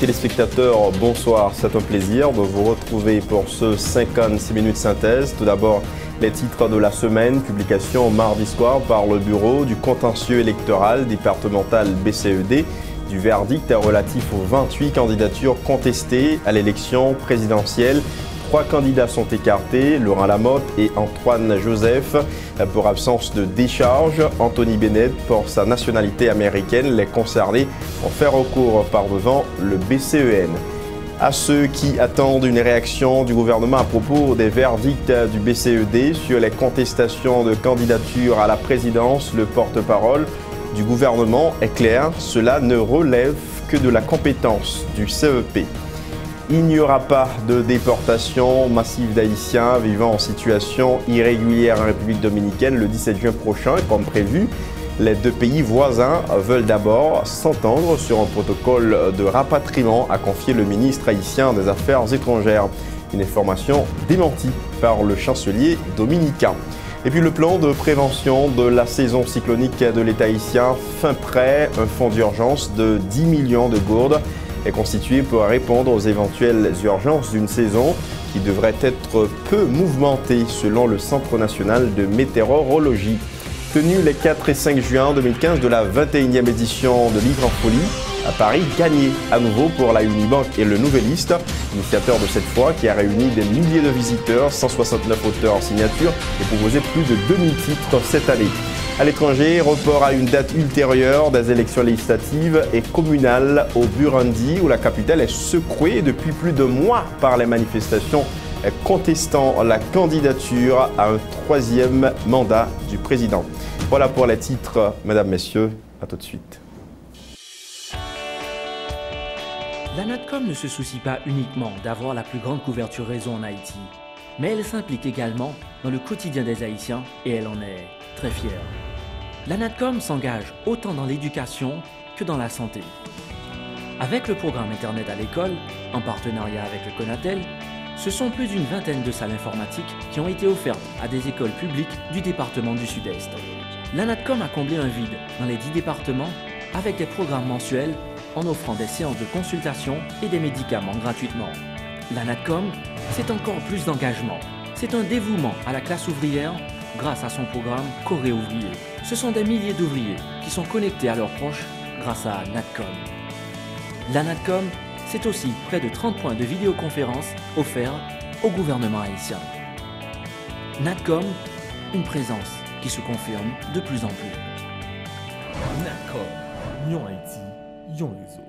téléspectateurs, bonsoir. C'est un plaisir de vous retrouver pour ce 56 minutes synthèse. Tout d'abord, les titres de la semaine, publication mardi soir par le Bureau du contentieux électoral départemental BCED du verdict relatif aux 28 candidatures contestées à l'élection présidentielle. 3 candidats sont écartés, Laurent Lamotte et Antoine Joseph pour absence de décharge. Anthony Bennett, pour sa nationalité américaine, les concernés ont fait recours par devant le BCEN. À ceux qui attendent une réaction du gouvernement à propos des verdicts du BCED sur les contestations de candidature à la présidence, le porte-parole du gouvernement est clair, cela ne relève que de la compétence du CEP. Il n'y aura pas de déportation massive d'Haïtiens vivant en situation irrégulière en République dominicaine le 17 juin prochain, comme prévu. Les deux pays voisins veulent d'abord s'entendre sur un protocole de rapatriement, a confié le ministre haïtien des Affaires étrangères. Une information démentie par le chancelier dominicain. Et puis le plan de prévention de la saison cyclonique de l'État haïtien, fin prêt, un fonds d'urgence de 10 millions de gourdes est constitué pour répondre aux éventuelles urgences d'une saison qui devrait être peu mouvementée selon le Centre national de météorologie. Tenu les 4 et 5 juin 2015 de la 21e édition de Livre en folie à Paris, gagné à nouveau pour la Unibank et le Nouvelliste, initiateur de cette fois qui a réuni des milliers de visiteurs, 169 auteurs en signature et proposé plus de 2000 titres cette année. À l'étranger, report à une date ultérieure des élections législatives et communales au Burundi, où la capitale est secouée depuis plus de mois par les manifestations contestant la candidature à un 3e mandat du président. Voilà pour les titres, mesdames, messieurs. À tout de suite. La NATCOM ne se soucie pas uniquement d'avoir la plus grande couverture réseau en Haïti, mais elle s'implique également dans le quotidien des Haïtiens et elle en est très fière. La NATCOM s'engage autant dans l'éducation que dans la santé. Avec le programme Internet à l'école, en partenariat avec le Conatel, ce sont plus d'une vingtaine de salles informatiques qui ont été offertes à des écoles publiques du département du Sud-Est. La NATCOM a comblé un vide dans les 10 départements avec des programmes mensuels en offrant des séances de consultation et des médicaments gratuitement. La NATCOM, c'est encore plus d'engagement. C'est un dévouement à la classe ouvrière grâce à son programme Corée Ouvrier. Ce sont des milliers d'ouvriers qui sont connectés à leurs proches grâce à NATCOM. La NATCOM, c'est aussi près de 30 points de vidéoconférence offerts au gouvernement haïtien. NATCOM, une présence qui se confirme de plus en plus. NATCOM, Yon Haïti, Yon Réseau.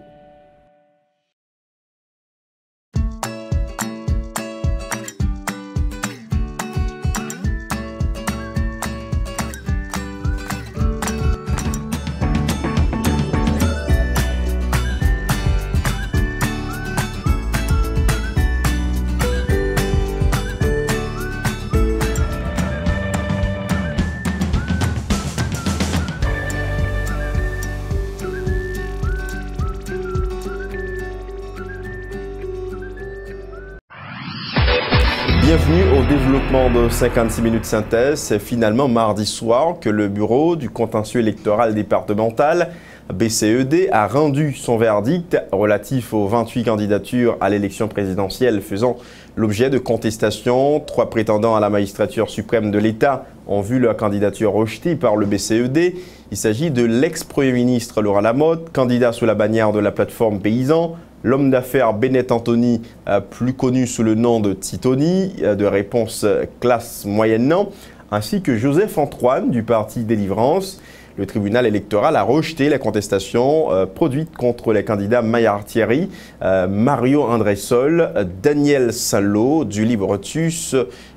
Bienvenue au développement de 56 minutes synthèse. C'est finalement mardi soir que le Bureau du contentieux électoral départemental BCED a rendu son verdict relatif aux 28 candidatures à l'élection présidentielle faisant l'objet de contestations. 3 prétendants à la magistrature suprême de l'État ont vu leur candidature rejetée par le BCED. Il s'agit de l'ex-premier ministre Laurent Lamotte, candidat sous la bannière de la plateforme Paysan, l'homme d'affaires Bennett Anthony, plus connu sous le nom de Titoni, de réponse classe moyennant, ainsi que Joseph Antoine du parti Délivrance. Le tribunal électoral a rejeté les contestations produites contre les candidats Maillard Thierry, Mario André Sol, Daniel Saint-Lô, Julie Brutus,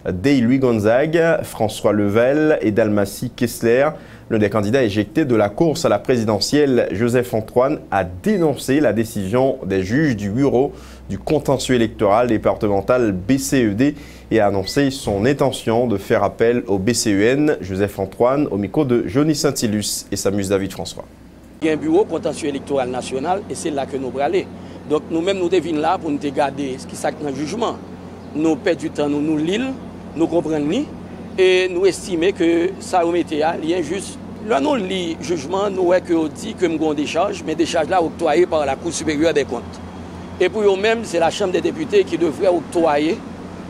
Day-Louis Gonzague, François Level et Dalmatie Kessler. L'un des candidats éjectés de la course à la présidentielle, Joseph Antoine, a dénoncé la décision des juges du bureau du contentieux électoral départemental BCED et a annoncé son intention de faire appel au BCEN. Joseph Antoine, au micro de Johnny Saint-Ilus et Samus David François. Il y a un bureau contentieux électoral national et c'est là que nous allons aller. Donc nous-mêmes, nous devons là pour nous regarder ce qui s'est dans le jugement. Nous perdons du temps, nous lisons, nous comprenons. Et nous estimons que ça remettait à l'injuste. Là, nous lisons le jugement, nous voyons que dit que nous avons des charges, mais des charges là octroyées par la Cour supérieure des comptes. Et pour eux-mêmes, c'est la Chambre des députés qui devrait octroyer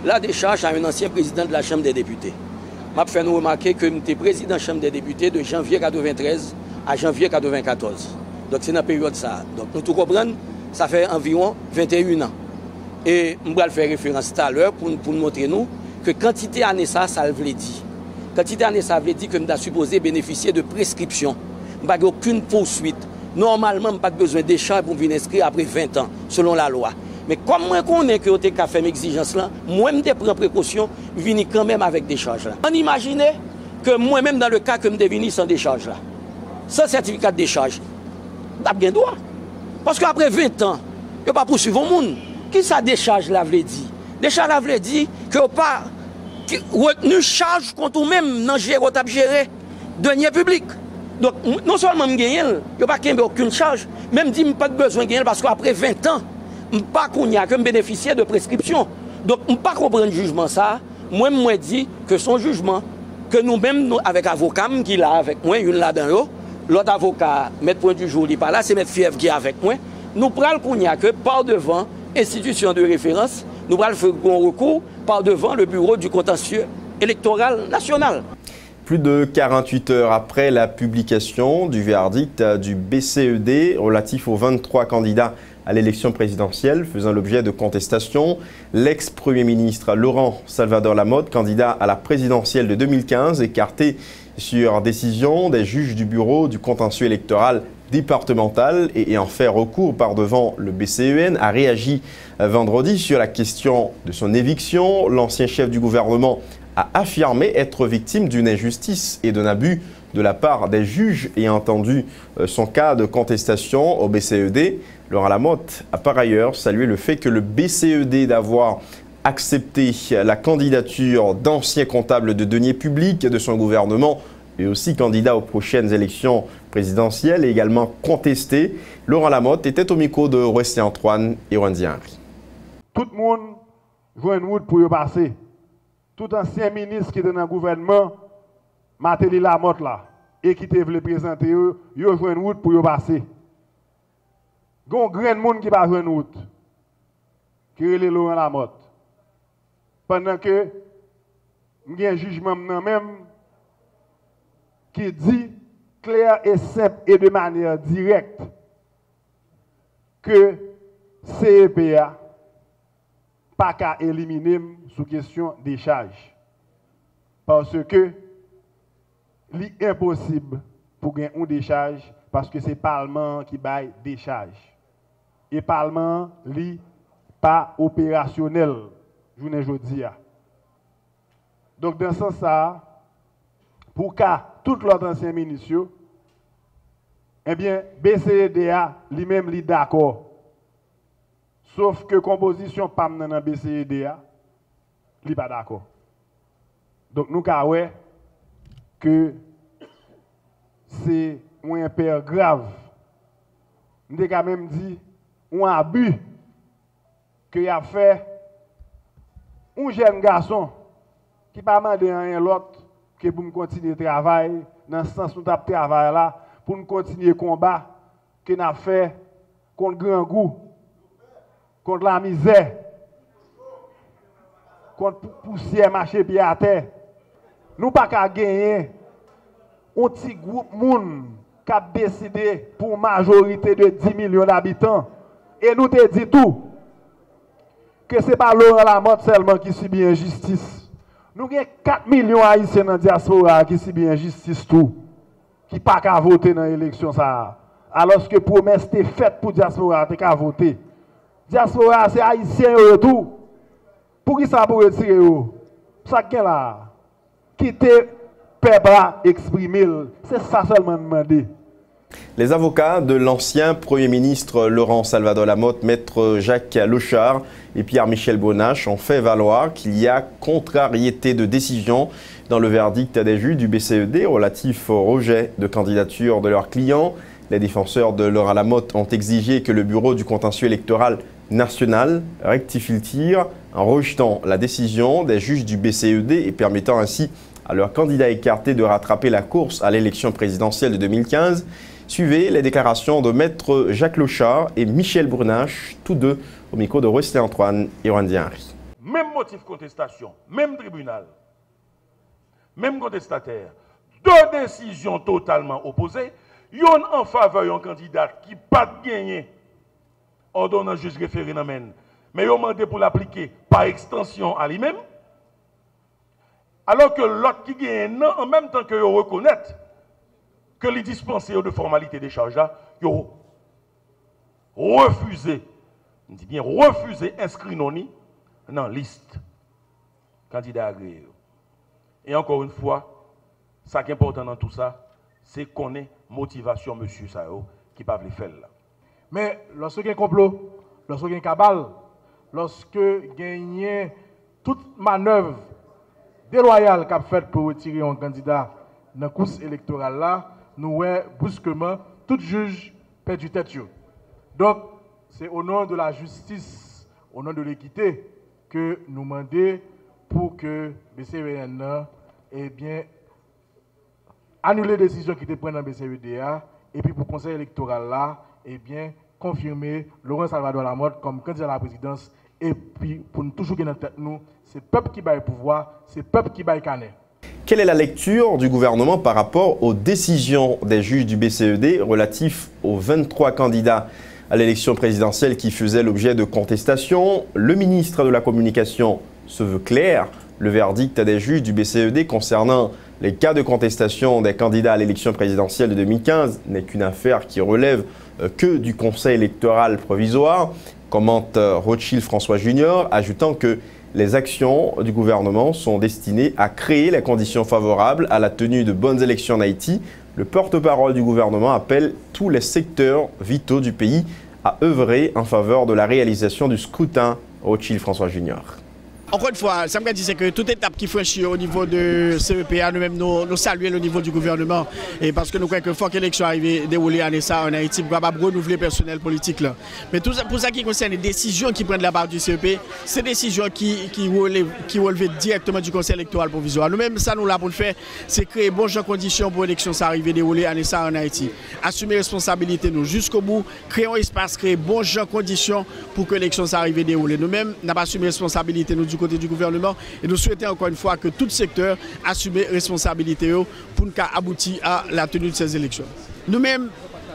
la décharge à un ancien président de la Chambre des députés. Je vais faire nous remarquer que j'étais président de la Chambre des députés de janvier 1993 à janvier 1994. Donc c'est dans la période ça. Donc nous tout comprenons, ça fait environ 21 ans. Et je vais faire référence tout à l'heure pour nous montrer nous que quantité d'années ça le veut dire. Quantité d'années ça veut dire que nous sommes supposé bénéficier de prescription. Nous n'avons aucune poursuite. Normalement, nous n'avons pas besoin de décharge pour venir inscrire après 20 ans, selon la loi. Mais comme moi connais que vous avez fait mes exigences là, moi-même je prends précaution, je viens quand même avec décharge là. On imagine que moi-même dans le cas que je devine sans décharge là, sans certificat de décharge, je n'ai pas droit. Parce qu'après 20 ans, je ne pas poursuivre le monde. Qui ça décharge là veut dire? Décharge là veut dire que vous pas retenu charge contre vous-même dans gérer deniers publics. Donc non seulement je gagne, je n'ai pas aucune charge, même si je n'ai pas besoin de gagner parce qu'après 20 ans, je ne sais pas que bénéficier de prescription. Donc, je ne peux pas comprendre le jugement ça. Moi, je dis que son jugement, que nous-mêmes, avec l'avocat qui est là avec moi, une là-dedans, l'autre avocat, maître point du jour, il n'est pas là, c'est maître Fièvre qui est avec moi. Nous prenons que par devant institution de référence, nous prenons un recours par devant le bureau du contentieux électoral national. Plus de 48 heures après la publication du verdict du BCED relatif aux 23 candidats à l'élection présidentielle faisant l'objet de contestation, l'ex-premier ministre Laurent Salvador Lamotte, candidat à la présidentielle de 2015, écarté sur décision des juges du bureau du contentieux électoral départemental et ayant fait recours par devant le BCEN, a réagi vendredi sur la question de son éviction. L'ancien chef du gouvernement a affirmé être victime d'une injustice et d'un abus de la part des juges ayant entendu son cas de contestation au BCED. Laurent Lamotte a par ailleurs salué le fait que le BCED d'avoir accepté la candidature d'anciens comptables de deniers publics de son gouvernement et aussi candidat aux prochaines élections présidentielles et également contesté. Laurent Lamotte était au micro de Roesté Antoine et Wendy Henry. Tout le monde joue une route pour y passer. Tout ancien ministre qui était dans le gouvernement, Matéli Lamotte là, et qui te voulait présenter, il joue une route pour y passer. Il y a un grand monde qui va jouer une route, qui est Laurent Lamotte. Pendant que il y a un jugement même qui dit clair et simple et de manière directe que CEPA pas qu'à éliminer sous question des charges. Parce que c'est impossible pour gagner une décharge parce que c'est le Parlement qui baille des charges. Et le Parlement n'est pas opérationnel, je ne dis pas. Donc, dans ce sens, pour qu'à tout l'autre ancien ministre, eh bien, BCEDA lui-même est d'accord. Sauf que composition PAM dans BCEDA, il n'est pas d'accord. Donc, nous avons que c'est un impair grave. Nous avons même dit un abus qu'il a fait un jeune garçon qui n'a pas demandé rien l'autre que pour nous continuer le travail, dans ce sens où nous avons travaillé là, pour nous continuer le combat que nous avons fait contre le grand goût, contre la misère, contre la poussière marcher pied à terre. Nous pas qu'à gagner un petit groupe monde qui a décidé pour une majorité de 10 millions d'habitants. Et nous te dit tout, que ce n'est pas Laurent Lamotte seulement qui subit injustice. Nous avons 4 millions d'Haïtiens dans la diaspora qui subit injustice tout, qui pas qu'à voter dans l'élection. Alors que promesse était faite pour la diaspora, tu qu'à voter. Diaspora, c'est Haïtien et tout. Pour qui ça pour retirer? Ça qui est là? Quitter peuple exprimer, c'est ça seulement demander. Les avocats de l'ancien Premier ministre Laurent Salvador Lamotte, maître Jacques Lochard et Pierre-Michel Bonache ont fait valoir qu'il y a contrariété de décision dans le verdict des juges du BCED relatif au rejet de candidature de leurs clients. Les défenseurs de Laurent Lamotte ont exigé que le bureau du contentieux électoral national rectifie le tir en rejetant la décision des juges du BCED et permettant ainsi à leurs candidats écartés de rattraper la course à l'élection présidentielle de 2015. Suivez les déclarations de maître Jacques Lochard et Michel Bonache, tous deux au micro de Rosley Antoine et Randy Henry. Même motif contestation, même tribunal, même contestataire, deux décisions totalement opposées, il y a en faveur d'un candidat qui n'a pas gagné ordonnance juge référé dans men, mais il a demandé pour l'appliquer par extension à lui-même, alors que l'autre qui gagne en même temps que il reconnaît que les dispensés de formalité des charges là, il a refusé, on dit bien refusé inscrit non dans liste candidat agréé. Et encore une fois, ce qui est important dans tout ça, c'est qu'on ait motivation monsieur Sao qui ne peut pas le faire là. Mais lorsque il y a un complot, lorsque il y a un cabale, lorsque il y a toute manœuvre déloyale qu'a faite pour retirer un candidat dans la course électorale là, nous voyons brusquement tout juge perd du tête. Donc, c'est au nom de la justice, au nom de l'équité, que nous demandons pour que BCEN annuler les décisions qui étaient prises dans BCEDA et puis pour le conseil électoral là, confirmer Laurent Salvador Lamotte comme candidat à la présidence et puis pour nous toujours garder en tête nous, c'est le peuple qui bat le pouvoir, c'est le peuple qui bat le canet. Quelle est la lecture du gouvernement par rapport aux décisions des juges du BCED relatifs aux 23 candidats à l'élection présidentielle qui faisaient l'objet de contestations? Le ministre de la Communication se veut clair. Le verdict des juges du BCED concernant les cas de contestation des candidats à l'élection présidentielle de 2015 n'est qu'une affaire qui relève que du Conseil électoral provisoire, commente Rothschild François Junior, ajoutant que les actions du gouvernement sont destinées à créer les conditions favorables à la tenue de bonnes élections en Haïti. Le porte-parole du gouvernement appelle tous les secteurs vitaux du pays à œuvrer en faveur de la réalisation du scrutin. Rothschild François Junior. Encore une fois, ça me dit que toute étape qui franchit au niveau de CEPA, nous-mêmes, nous saluons le niveau du gouvernement. Et parce que nous croyons que faut que l'élection arrive déroulée en en Haïti pour capable renouveler le personnel politique là. Mais tout ça, pour ça qui concerne les décisions qui prennent de la part du CEP, c'est des décisions qui relèvent directement du Conseil électoral provisoire. Nous-mêmes, ça nous là pour le faire, c'est créer bonnes conditions pour l'élection arriver déroulée en Haïti. Assumer responsabilité nous jusqu'au bout, créer un espace, créer bonnes conditions pour que l'élection arrive déroulée. Nous-mêmes, n'a pas assumé responsabilité nous du côté du gouvernement et nous souhaitons encore une fois que tout secteur assume responsabilité pour nous aboutir à la tenue de ces élections. Nous-mêmes,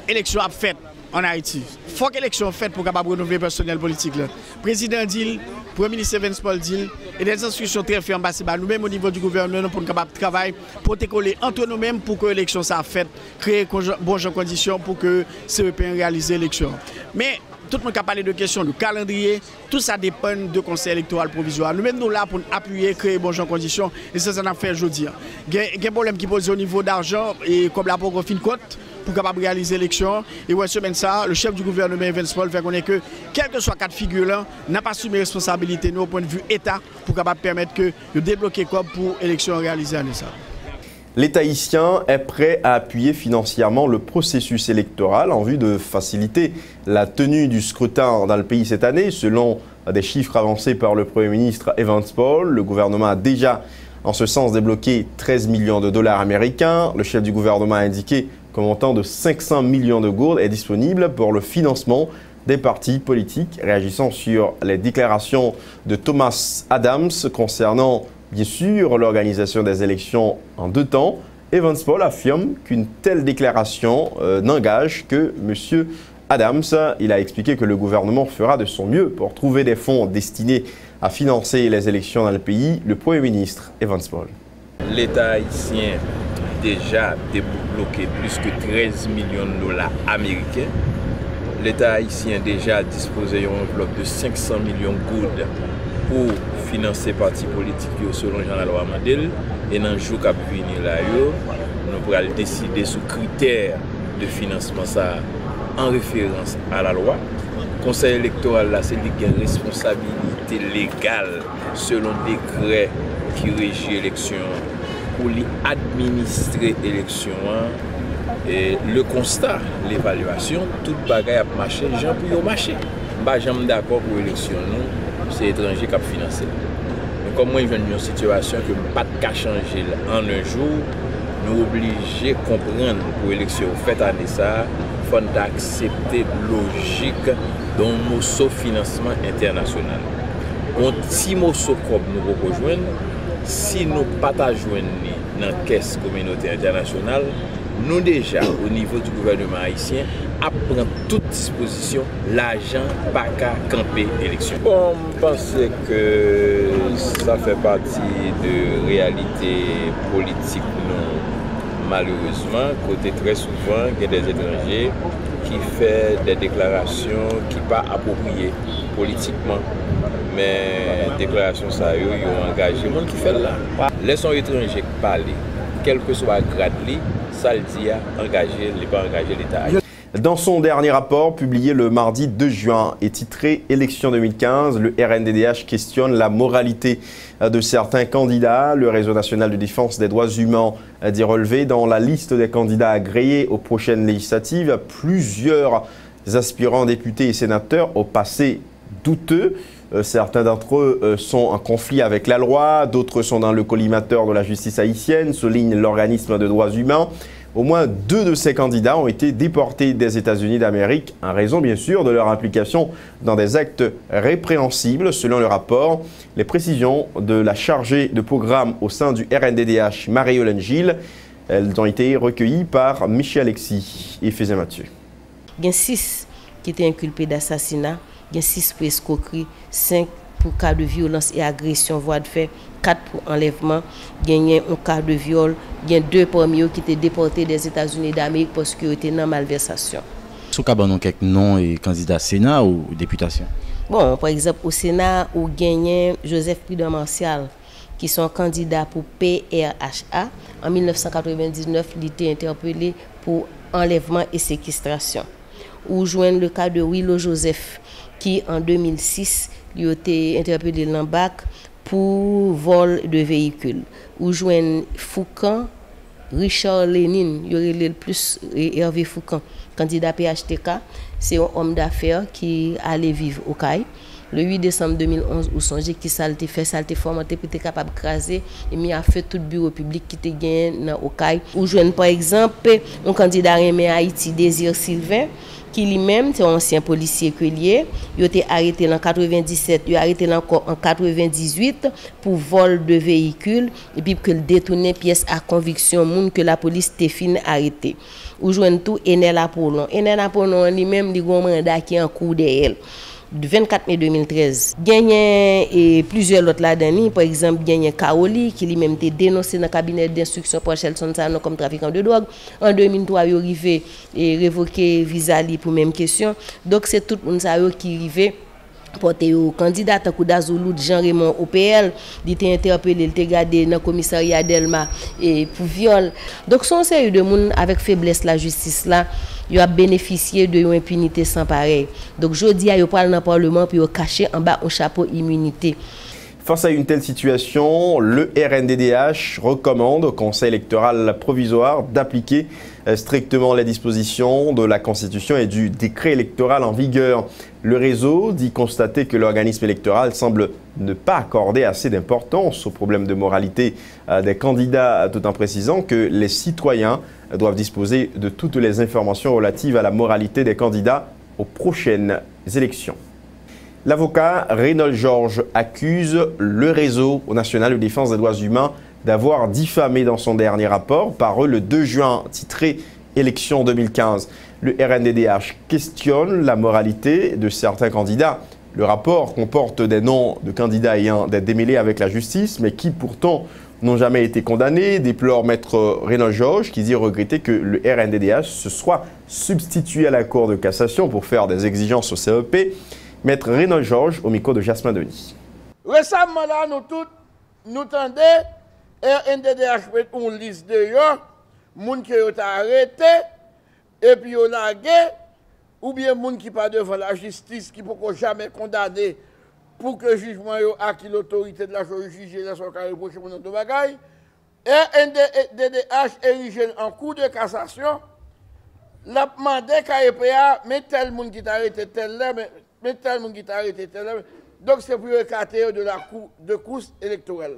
élections à fait en Haïti. Il faut que l'élection faite pour capable renouveler le personnel politique. Le président dit, le Premier ministre Evans Paul dit, et des instructions très fermes nous-mêmes au niveau du gouvernement pour nous capable travailler, pour coller entre nous-mêmes pour que l'élection soit faite, créer bonnes conditions pour que CEP réalise l'élection. Mais tout le monde a parlé de questions de calendrier, tout ça dépend du Conseil électoral provisoire. Nous-mêmes, nous là pour appuyer, créer bonnes conditions, et ça, ça a fait aujourd'hui. Il y a un problème qui pose au niveau d'argent, et comme la pauvre fin de compte, pour capable réaliser l'élection. Et ouais, semaine ça, le chef du gouvernement, Evans Paul, fait qu'on est que, quel que soit cas de figure là, n'a pas assumé responsabilité, nous, au point de vue État, pour capable permettre que de débloquer quoi pour l'élection réalisée en ça. L'État haïtien est prêt à appuyer financièrement le processus électoral en vue de faciliter la tenue du scrutin dans le pays cette année. Selon des chiffres avancés par le Premier ministre Evans Paul, le gouvernement a déjà en ce sens débloqué 13 millions de dollars américains. Le chef du gouvernement a indiqué qu'un montant de 500 millions de gourdes est disponible pour le financement des partis politiques. Réagissant sur les déclarations de Thomas Adams concernant bien sûr l'organisation des élections en 2 temps, Evans Paul affirme qu'une telle déclaration n'engage que M. Adams. Il a expliqué que le gouvernement fera de son mieux pour trouver des fonds destinés à financer les élections dans le pays. Le Premier ministre Evans Paul. L'État haïtien a déjà débloqué plus que 13 millions de dollars américains. L'État haïtien a déjà disposé d'une enveloppe de 500 millions de gourdes pour financer partis politiques selon Jean-Lalois Mandel. Et dans le jour qui venir là, nous pourrons décider sous critères de financement ça en référence à la loi. Le Conseil électoral là, c'est une responsabilité légale selon décret qui régit l'élection pour administrer l'élection. Et le constat, l'évaluation, toute bagaille a marché, les gens pour marcher. Je ne suis pas d'accord pour l'élection, c'est l'étranger qui a financé. Mais comme moi, je viens d'une situation que je ne peux pas changer en un jour, nous sommes obligés de comprendre pour l'élection faite année ça, il faut accepter logique dont mosso financement international. Donc si mosso comme nous rejoignons, si nous partageons dans la caisse communauté internationale, nous déjà au niveau du gouvernement haïtien apprend toute disposition l'argent pas qu'à camper l'élection. Bon, je pense que ça fait partie de réalité politique non, malheureusement, côté très souvent il y a des étrangers qui font des déclarations qui ne sont pas appropriées politiquement. Mais déclaration ça ils ont engagé le monde qui fait là. Laissons étrangers parler, quel que soit le grade, ça le dit à engager, il pas engager l'État. Dans son dernier rapport, publié le mardi 2 juin et titré « Élection 2015 », le RNDDH questionne la moralité de certains candidats. Le Réseau national de défense des droits humains dit relever dans la liste des candidats agréés aux prochaines législatives plusieurs aspirants députés et sénateurs au passé douteux. Certains d'entre eux sont en conflit avec la loi, d'autres sont dans le collimateur de la justice haïtienne, souligne l'organisme de droits humains. Au moins 2 de ces candidats ont été déportés des États-Unis d'Amérique en raison bien sûr de leur implication dans des actes répréhensibles selon le rapport. Les précisions de la chargée de programme au sein du RNDDH, Marie-Hélène Gilles, elles ont été recueillies par Michel Alexis et Fézé Mathieu. Il y a 6 qui étaient inculpés d'assassinat, il y a 6 pour escroquerie, 5 pour cas de violence et agression, voie de fait, 4 pour enlèvement, il y a un cas de viol, il y a 2 parmi eux qui étaient déportés des États-Unis d'Amérique parce qu'ils étaient dans malversation. Est-ce qu'il y a quelques noms et candidats Sénat ou députation? Bon, par exemple, au Sénat, on gagne Joseph Prudent Martial, qui sont candidats pour PRHA. En 1999, il était interpellé pour enlèvement et séquestration. Ou joindre le cas de Willow Joseph, qui en 2006, il a été interpellé dans Bac pour vol de véhicules. Ou joindre Foucan, Richard Lénine, il y aurait le plus Hervé Foucan, candidat PHTK, c'est un homme d'affaires qui allait vivre au CAI. Le 8 décembre 2011, où songez qui ça a fait, ça a été formaté pour être capable de craser et mis à fait tout le bureau public qui était gagné dans OCAI. Ou joindre par exemple un candidat Rémé Haïti, Désir Sylvain, qui lui-même, c'est un ancien policier écuelier. Il a été arrêté en 97, il a été encore en 98 pour vol de véhicules et puis que le détourner pièces à conviction monde que la police était fin arrêté. Ou joindre tout Enel Apollon. Enel Apollon lui-même, il a un mandat qui est en cours de elle. Du 24 mai 2013. Il y a plusieurs autres là-dedans. Par exemple, il y a Kaoli qui lui-même été dénoncé dans le cabinet d'instruction pour Chelson Sano comme trafiquant de drogue. En 2003, il est arrivé et révoqué Visali pour même question. Donc, c'est tout le monde qui est arrivé. Porté au candidat Takoudazouloud Jean-Raymond OPL, il était interpellé, il était gardé dans le commissariat d'Elma et pour viol. Donc, son série de monde avec faiblesse la justice là, il a bénéficié de une impunité sans pareil. Donc, je dis, il parle dans le Parlement puis il caché en bas un chapeau immunité. Face à une telle situation, le RNDDH recommande au Conseil électoral provisoire d'appliquer strictement les dispositions de la Constitution et du décret électoral en vigueur. Le réseau dit constater que l'organisme électoral semble ne pas accorder assez d'importance au problème de moralité des candidats, tout en précisant que les citoyens doivent disposer de toutes les informations relatives à la moralité des candidats aux prochaines élections. L'avocat Reynold Georges accuse le réseau national de défense des droits humains d'avoir diffamé dans son dernier rapport, paru le 2 juin, titré « Élection 2015 ». Le RNDDH questionne la moralité de certains candidats. Le rapport comporte des noms de candidats ayant des démêlés avec la justice, mais qui pourtant n'ont jamais été condamnés, déplore maître Reynold Georges, qui dit regretter que le RNDDH se soit substitué à la Cour de cassation pour faire des exigences au CEP. Maître Reynold Georges au micro de Jasmin Denis. Récemment, là, nous tous, nous tendons, RNDDH fait une liste de gens, gens qui ont arrêté, et puis on a gué, ou bien gens qui pas devant la justice, qui ne peuvent jamais condamner pour que le jugement ait acquis l'autorité de la chose jugée dans son cas reproché pour notre bagaille. RNDDH érigé en cours de cassation, l'a demandé qu'à EPA, mais tel monde qui t'a arrêté tel là, mais tel monde qui t'a arrêté tel là. Donc c'est pour écarter de la course électorale.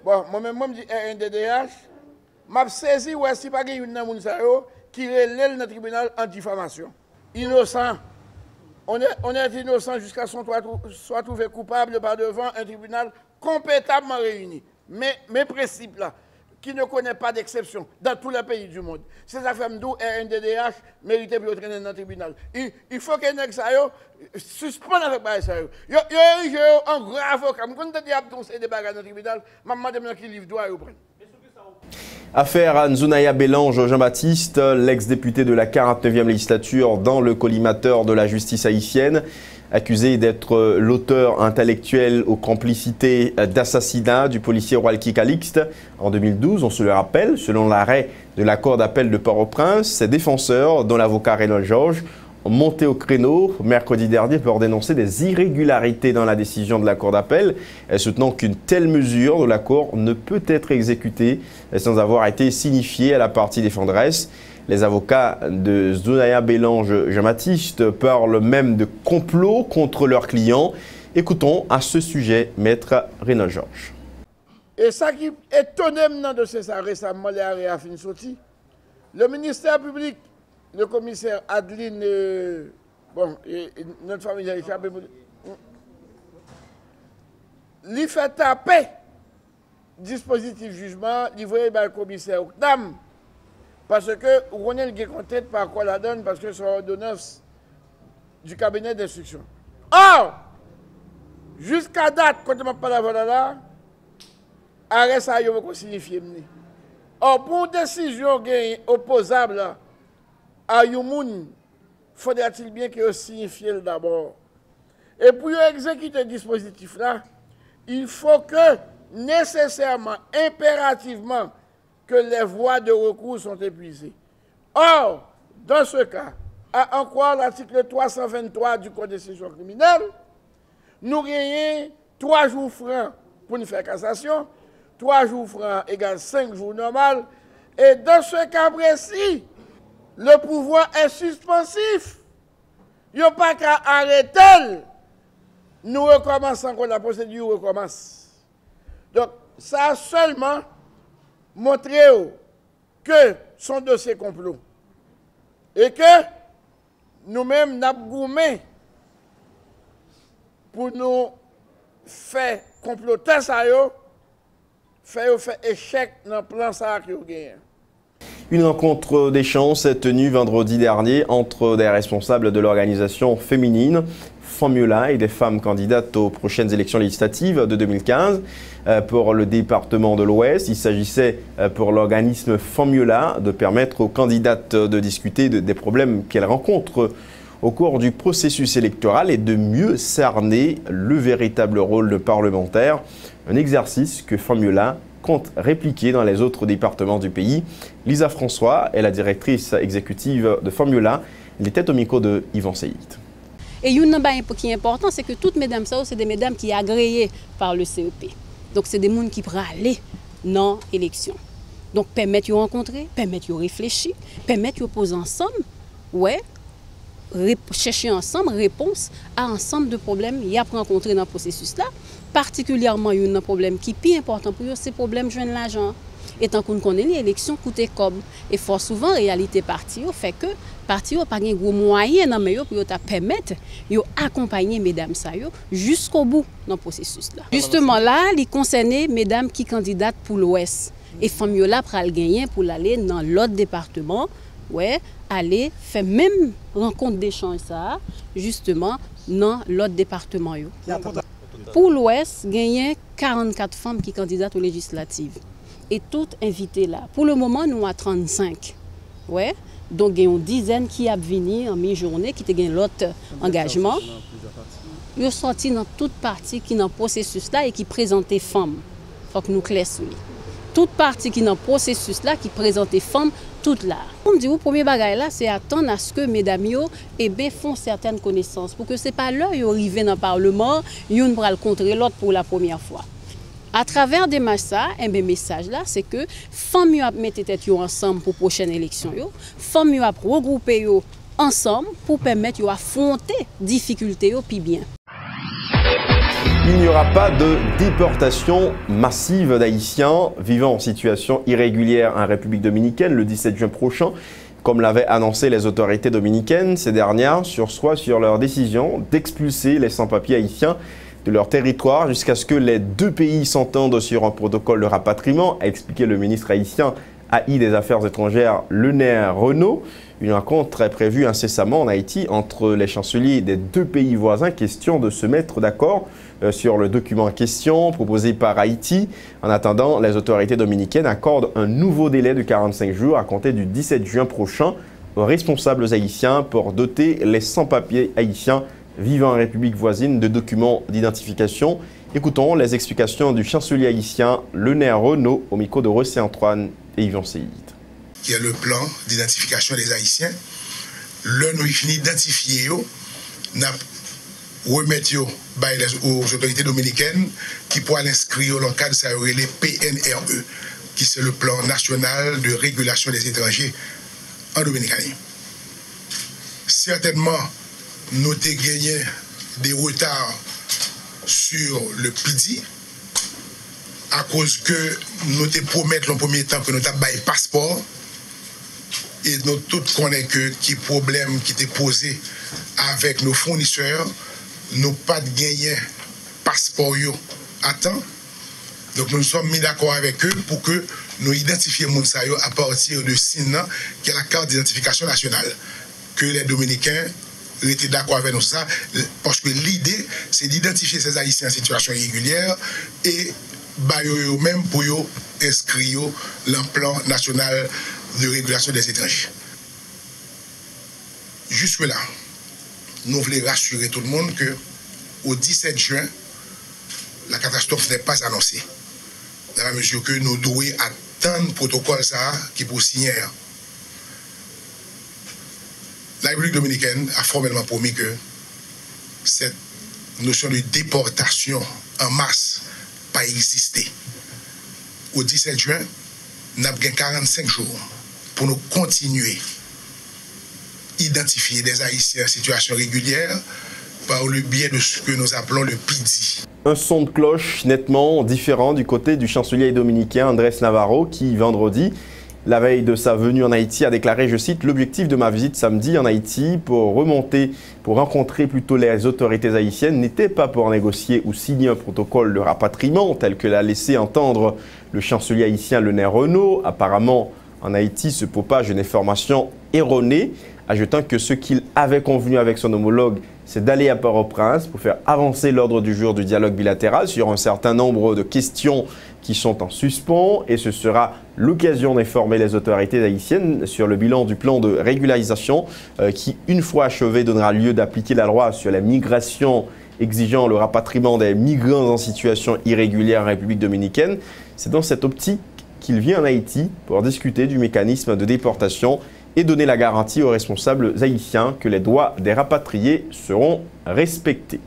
Bon, moi-même, je dis RNDDH, m'a saisi ou est-ce pas qu'il y a une qui relève dans le tribunal en diffamation. Innocent, on est innocent jusqu'à ce qu'on soit trouvé coupable par devant un tribunal compétemment réuni. Mais mes principes là, qui ne connaît pas d'exception dans tous les pays du monde. Ces affaires d'où RNDDH méritent de traîner dans le tribunal. Il faut que les suspendent avec ça. Il y a un grand avocat. Quand on a des débats dans le tribunal, je me demande qui livre doit prendre. Affaire à Nzunaya Bélange Jean-Baptiste, l'ex-député de la 49e législature dans le collimateur de la justice haïtienne, accusé d'être l'auteur intellectuel aux complicités d'assassinat du policier Walkie Calixte en 2012. On se le rappelle, selon l'arrêt de la Cour d'appel de Port-au-Prince, ses défenseurs, dont l'avocat Reynold Georges, ont monté au créneau mercredi dernier pour dénoncer des irrégularités dans la décision de la Cour d'appel, soutenant qu'une telle mesure de la Cour ne peut être exécutée sans avoir été signifiée à la partie défenderesse. Les avocats de Nzunaya Bélange Jean-Baptiste parlent même de complot contre leurs clients. Écoutons à ce sujet Maître Reynold Georges. Et ça qui est étonné maintenant de ça récemment, les arrêts à fin sorti, le ministère public, le commissaire Adeline, notre famille a échappé, il fait taper dispositif jugement livré par le commissaire Octam. Parce que on est content par quoi la donne, parce que c'est l'ordonnance du cabinet d'instruction. Or, jusqu'à date, quand on m'a parlé avant là, arrêt ça, il va signifier. Or, pour une décision opposable à Yumoun, faudrait-il bien qu'il signifie d'abord. Et pour exécuter ce dispositif-là, il faut que, nécessairement, impérativement, que les voies de recours sont épuisées. Or, dans ce cas, à encore l'article 323 du Code de procédure criminelle, nous gagnons 3 jours francs pour nous faire cassation, 3 jours francs égale 5 jours normal, et dans ce cas précis, le pouvoir est suspensif. Il n'y a pas qu'à arrêter. Nous recommençons quand la procédure recommence. Donc, ça a seulement montré que son dossier complot. Et que nous-mêmes, nous avons gourmé pour nous faire comploter ça, faire échec dans le plan ça que vous gagnez. Une rencontre d'échange s'est tenue vendredi dernier entre des responsables de l'organisation féminine Formula et des femmes candidates aux prochaines élections législatives de 2015 pour le département de l'Ouest. Il s'agissait pour l'organisme Formula de permettre aux candidates de discuter des problèmes qu'elles rencontrent au cours du processus électoral et de mieux cerner le véritable rôle de parlementaire, un exercice que Formula compte répliquer dans les autres départements du pays. Lisa François est la directrice exécutive de Formula. Elle était au micro de Yvan Seyit. Et une chose qui est importante, c'est que toutes mesdames, c'est des mesdames qui sont agréées par le CEP. Donc, c'est des gens qui peuvent aller dans l'élection. Donc, permettre de rencontrer, permettre de réfléchir, permettre de poser ensemble, chercher ensemble réponse à un ensemble de problèmes qu'il y a rencontrés dans le processus-là. Particulièrement, il y a un problème qui est plus important pour eux, c'est le problème de joindre l'argent. Et tant qu'on connaît l'élection, coûte comme. Et fort souvent, la réalité parti fait que parti n'a pas de gros moyens pour permettre d'accompagner mesdames jusqu'au bout dans le processus-là. Justement là, il concernait mesdames qui candidatent pour l'Ouest. Et femmes là pour gagner pour aller dans l'autre département, aller faire même rencontre d'échange ça, justement dans l'autre département. Pour l'Ouest, il y a 44 femmes qui candidatent aux législatives. Et toutes invitées là. Pour le moment, nous avons 35. Donc, il y a une dizaine qui a venu en mi-journée, qui ont l'autre engagement. Ils sont sortis dans toute partie qui est dans le processus là et qui présentent femmes. Il faut que nous clairons. Toute partie qui est dans le processus là, qui présente femmes, toutes là. On me dit, le premier bagage là, c'est attendre à ce que mesdames font certaines connaissances. Pour que ce n'est pas là qu'ils arrivent dans le Parlement, ils vont le contrer l'autre pour la première fois. À travers des messages, le message là, c'est que les femmes mettent tête ensemble pour la prochaine élection. Les femmes regrouper ensemble pour permettre d'affronter les difficultés puis bien. Il n'y aura pas de déportation massive d'Haïtiens vivant en situation irrégulière en République dominicaine le 17 juin prochain, Comme l'avaient annoncé les autorités dominicaines, ces dernières sursoient sur leur décision d'expulser les sans-papiers haïtiens de leur territoire jusqu'à ce que les deux pays s'entendent sur un protocole de rapatriement, a expliqué le ministre haïtien AI des Affaires étrangères, Lenaire Renault. Une rencontre est prévue incessamment en Haïti entre les chanceliers des deux pays voisins, question de se mettre d'accord sur le document en question proposé par Haïti. En attendant, les autorités dominicaines accordent un nouveau délai de 45 jours à compter du 17 juin prochain aux responsables haïtiens pour doter les sans-papiers haïtiens vivant en République voisine de documents d'identification. Écoutons les explications du chancelier haïtien Lenaire Renault au micro de Rossé Antoine et Yvan Seyid. Qui est le plan d'identification des Haïtiens. Là, nous finissons d'identifier, nous remettons aux autorités dominicaines qui pourraient l'inscrire dans le cadre de les PNRE, qui c'est le plan national de régulation des étrangers en Dominicanie. Certainement, nous avons gagné des retards sur le PIDI à cause que nous te promettons en premier temps que nous avons un passeport. Et nous tous connaissons que qui problème qui était posé avec nos fournisseurs, nous pas de gagner passeport à temps. Donc nous sommes mis d'accord avec eux pour que nous identifions les gens à partir de SINA, qui est la carte d'identification nationale. Que les Dominicains étaient d'accord avec nous ça, parce que l'idée c'est d'identifier ces Haïtiens en situation irrégulière et même pour inscrire le plan national de régulation des étrangers. Jusque-là, nous voulons rassurer tout le monde que au 17 juin, la catastrophe n'est pas annoncée. Dans la mesure que nous devons attendre le protocole ça, qui pour signer. La République dominicaine a formellement promis que cette notion de déportation en masse pas existé. Au 17 juin, nous avons 45 jours pour nous continuer à identifier des Haïtiens en situation régulière par le biais de ce que nous appelons le PIDI. Un son de cloche nettement différent du côté du chancelier dominicain Andrés Navarro qui, vendredi, la veille de sa venue en Haïti, a déclaré, je cite, « L'objectif de ma visite samedi en Haïti pour rencontrer plutôt les autorités haïtiennes n'était pas pour négocier ou signer un protocole de rapatriement tel que l'a laissé entendre le chancelier haïtien Lenaire Renault. Apparemment, en Haïti se propage une information erronée, ajoutant que ce qu'il avait convenu avec son homologue, c'est d'aller à Port-au-Prince pour faire avancer l'ordre du jour du dialogue bilatéral sur un certain nombre de questions qui sont en suspens, et ce sera l'occasion d'informer les autorités haïtiennes sur le bilan du plan de régularisation qui, une fois achevé, donnera lieu d'appliquer la loi sur la migration exigeant le rapatriement des migrants en situation irrégulière en République dominicaine. C'est dans cette optique qu'il vient en Haïti pour discuter du mécanisme de déportation et donner la garantie aux responsables haïtiens que les droits des rapatriés seront respectés.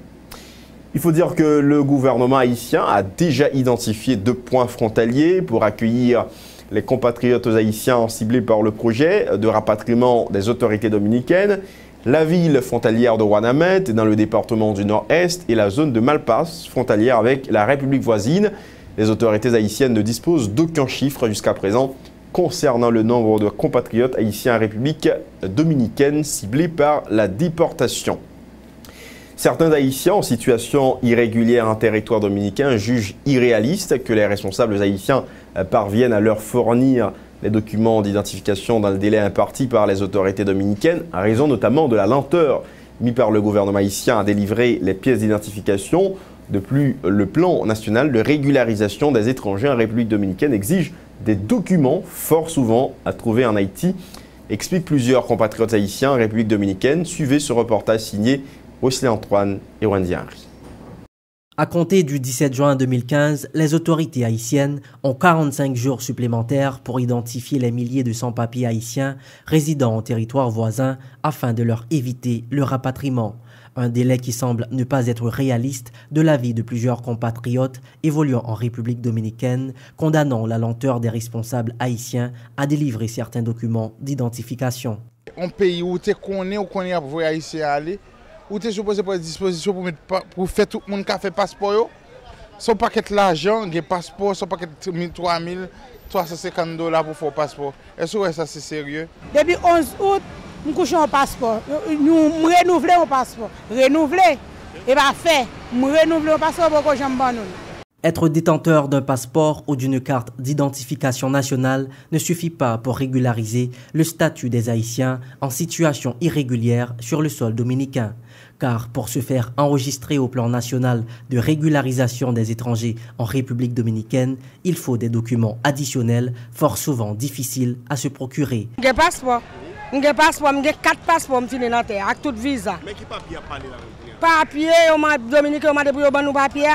Il faut dire que le gouvernement haïtien a déjà identifié 2 points frontaliers pour accueillir les compatriotes haïtiens ciblés par le projet de rapatriement des autorités dominicaines. La ville frontalière de Ouanamet, dans le département du Nord-Est, et la zone de Malpasse, frontalière avec la République voisine. Les autorités haïtiennes ne disposent d'aucun chiffre jusqu'à présent concernant le nombre de compatriotes haïtiens en République dominicaine ciblés par la déportation. Certains Haïtiens en situation irrégulière en territoire dominicain jugent irréaliste que les responsables haïtiens parviennent à leur fournir les documents d'identification dans le délai imparti par les autorités dominicaines, à raison notamment de la lenteur mise par le gouvernement haïtien à délivrer les pièces d'identification. De plus, le plan national de régularisation des étrangers en République dominicaine exige des documents fort souvent à trouver en Haïti, expliquent plusieurs compatriotes haïtiens en République dominicaine. Suivez ce reportage signé Rosley Antoine et Wendy Henry. À compter du 17 juin 2015, les autorités haïtiennes ont 45 jours supplémentaires pour identifier les milliers de sans-papiers haïtiens résidant en territoire voisin afin de leur éviter le rapatriement. Un délai qui semble ne pas être réaliste de l'avis de plusieurs compatriotes évoluant en République dominicaine, condamnant la lenteur des responsables haïtiens à délivrer certains documents d'identification. Un pays où tu connais ou connais pour les Haïtiens aller, où tu es supposé pour disposition pour faire tout le monde qui a fait passeport, son paquet l'argent, des passeports, son paquet 3 000, $350 pour faire un passeport. Est-ce que ça c'est sérieux? Depuis 11 août, nous couchons un passeport. Nous renouvelons un passeport. Renouveler. Et bien fait. Nous renouvelons un passeport pour que j'aime pas nous. Être détenteur d'un passeport ou d'une carte d'identification nationale ne suffit pas pour régulariser le statut des Haïtiens en situation irrégulière sur le sol dominicain. Car pour se faire enregistrer au plan national de régularisation des étrangers en République dominicaine, il faut des documents additionnels, fort souvent difficiles à se procurer. J'ai un passeport. J'ai 4 passeports filés dans la terre, avec tout visa. Mais qui papier a parlé là? Papier, Dominique, on m'a demandé pour nous papier.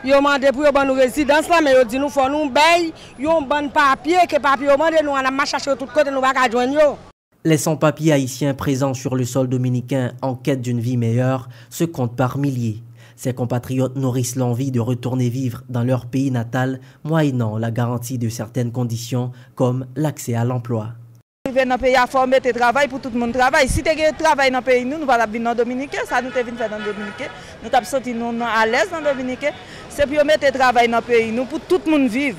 Ils ont demandé pour nous résidence là, mais ils ont dit nous faut nous bail, ils ont bon papier, que papier ont demandé nous on a cherché de tous côtés nous pas joindre. Les sans-papiers haïtiens présents sur le sol dominicain en quête d'une vie meilleure se comptent par milliers. Ces compatriotes nourrissent l'envie de retourner vivre dans leur pays natal, moyennant la garantie de certaines conditions comme l'accès à l'emploi. Dans le pays, il faut mettre travail pour tout le monde travaille. Si tu as travail dans le pays, nous ne allons pas venir dans le Dominicain. Ça nous devons faire dans le Dominicain. Nous avons sorti à l'aise dans le Dominicain. C'est pour mettre travail dans le pays, nous pour tout le monde vivre.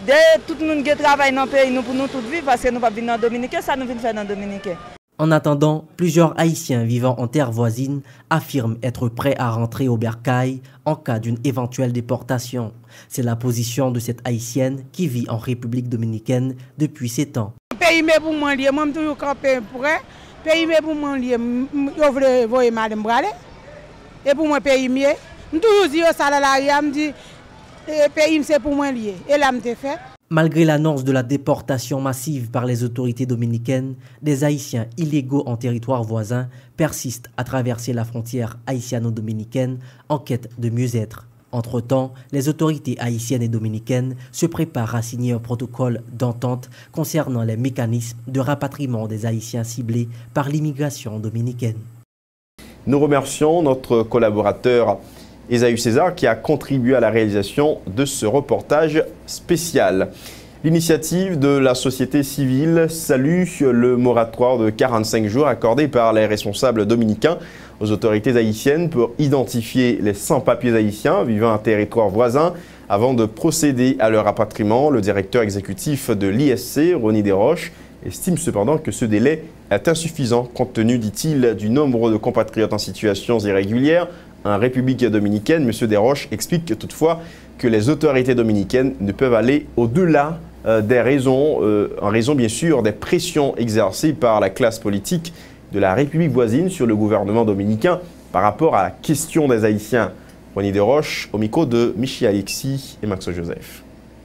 Dès tout le monde qui travaille dans le pays, nous pour nous tous vivre, parce que nous ne pas venir dans le Dominicain, ça nous vient faire dans le Dominicain. En attendant, plusieurs Haïtiens vivant en terre voisine affirment être prêts à rentrer au bercail en cas d'une éventuelle déportation. C'est la position de cette Haïtienne qui vit en République dominicaine depuis 7 ans. Pays mais pour moi lié, moi toujours camper prêt. Pays mais pour moi lié, yo vle voyer madame brale. Et pour moi pays mieux, toujours dit au salariat, me dit pays c'est pour moi lié. Et là me fait. Malgré l'annonce de la déportation massive par les autorités dominicaines, des Haïtiens illégaux en territoire voisin persistent à traverser la frontière haïtiano-dominicaine en quête de mieux-être. Entre-temps, les autorités haïtiennes et dominicaines se préparent à signer un protocole d'entente concernant les mécanismes de rapatriement des Haïtiens ciblés par l'immigration dominicaine. Nous remercions notre collaborateur Esaü César qui a contribué à la réalisation de ce reportage spécial. L'initiative de la société civile salue le moratoire de 45 jours accordé par les responsables dominicains aux autorités haïtiennes pour identifier les sans-papiers haïtiens vivant à un territoire voisin avant de procéder à leur rapatriement. Le directeur exécutif de l'ISC, Ronnie Desroches, estime cependant que ce délai est insuffisant compte tenu, dit-il, du nombre de compatriotes en situation irrégulière en République dominicaine. M. Desroches explique toutefois que les autorités dominicaines ne peuvent aller au-delà des raisons, en raison bien sûr des pressions exercées par la classe politique de la République voisine sur le gouvernement dominicain par rapport à la question des Haïtiens. Ronnie Desroches au micro de Michi Alexis et Maxo Joseph.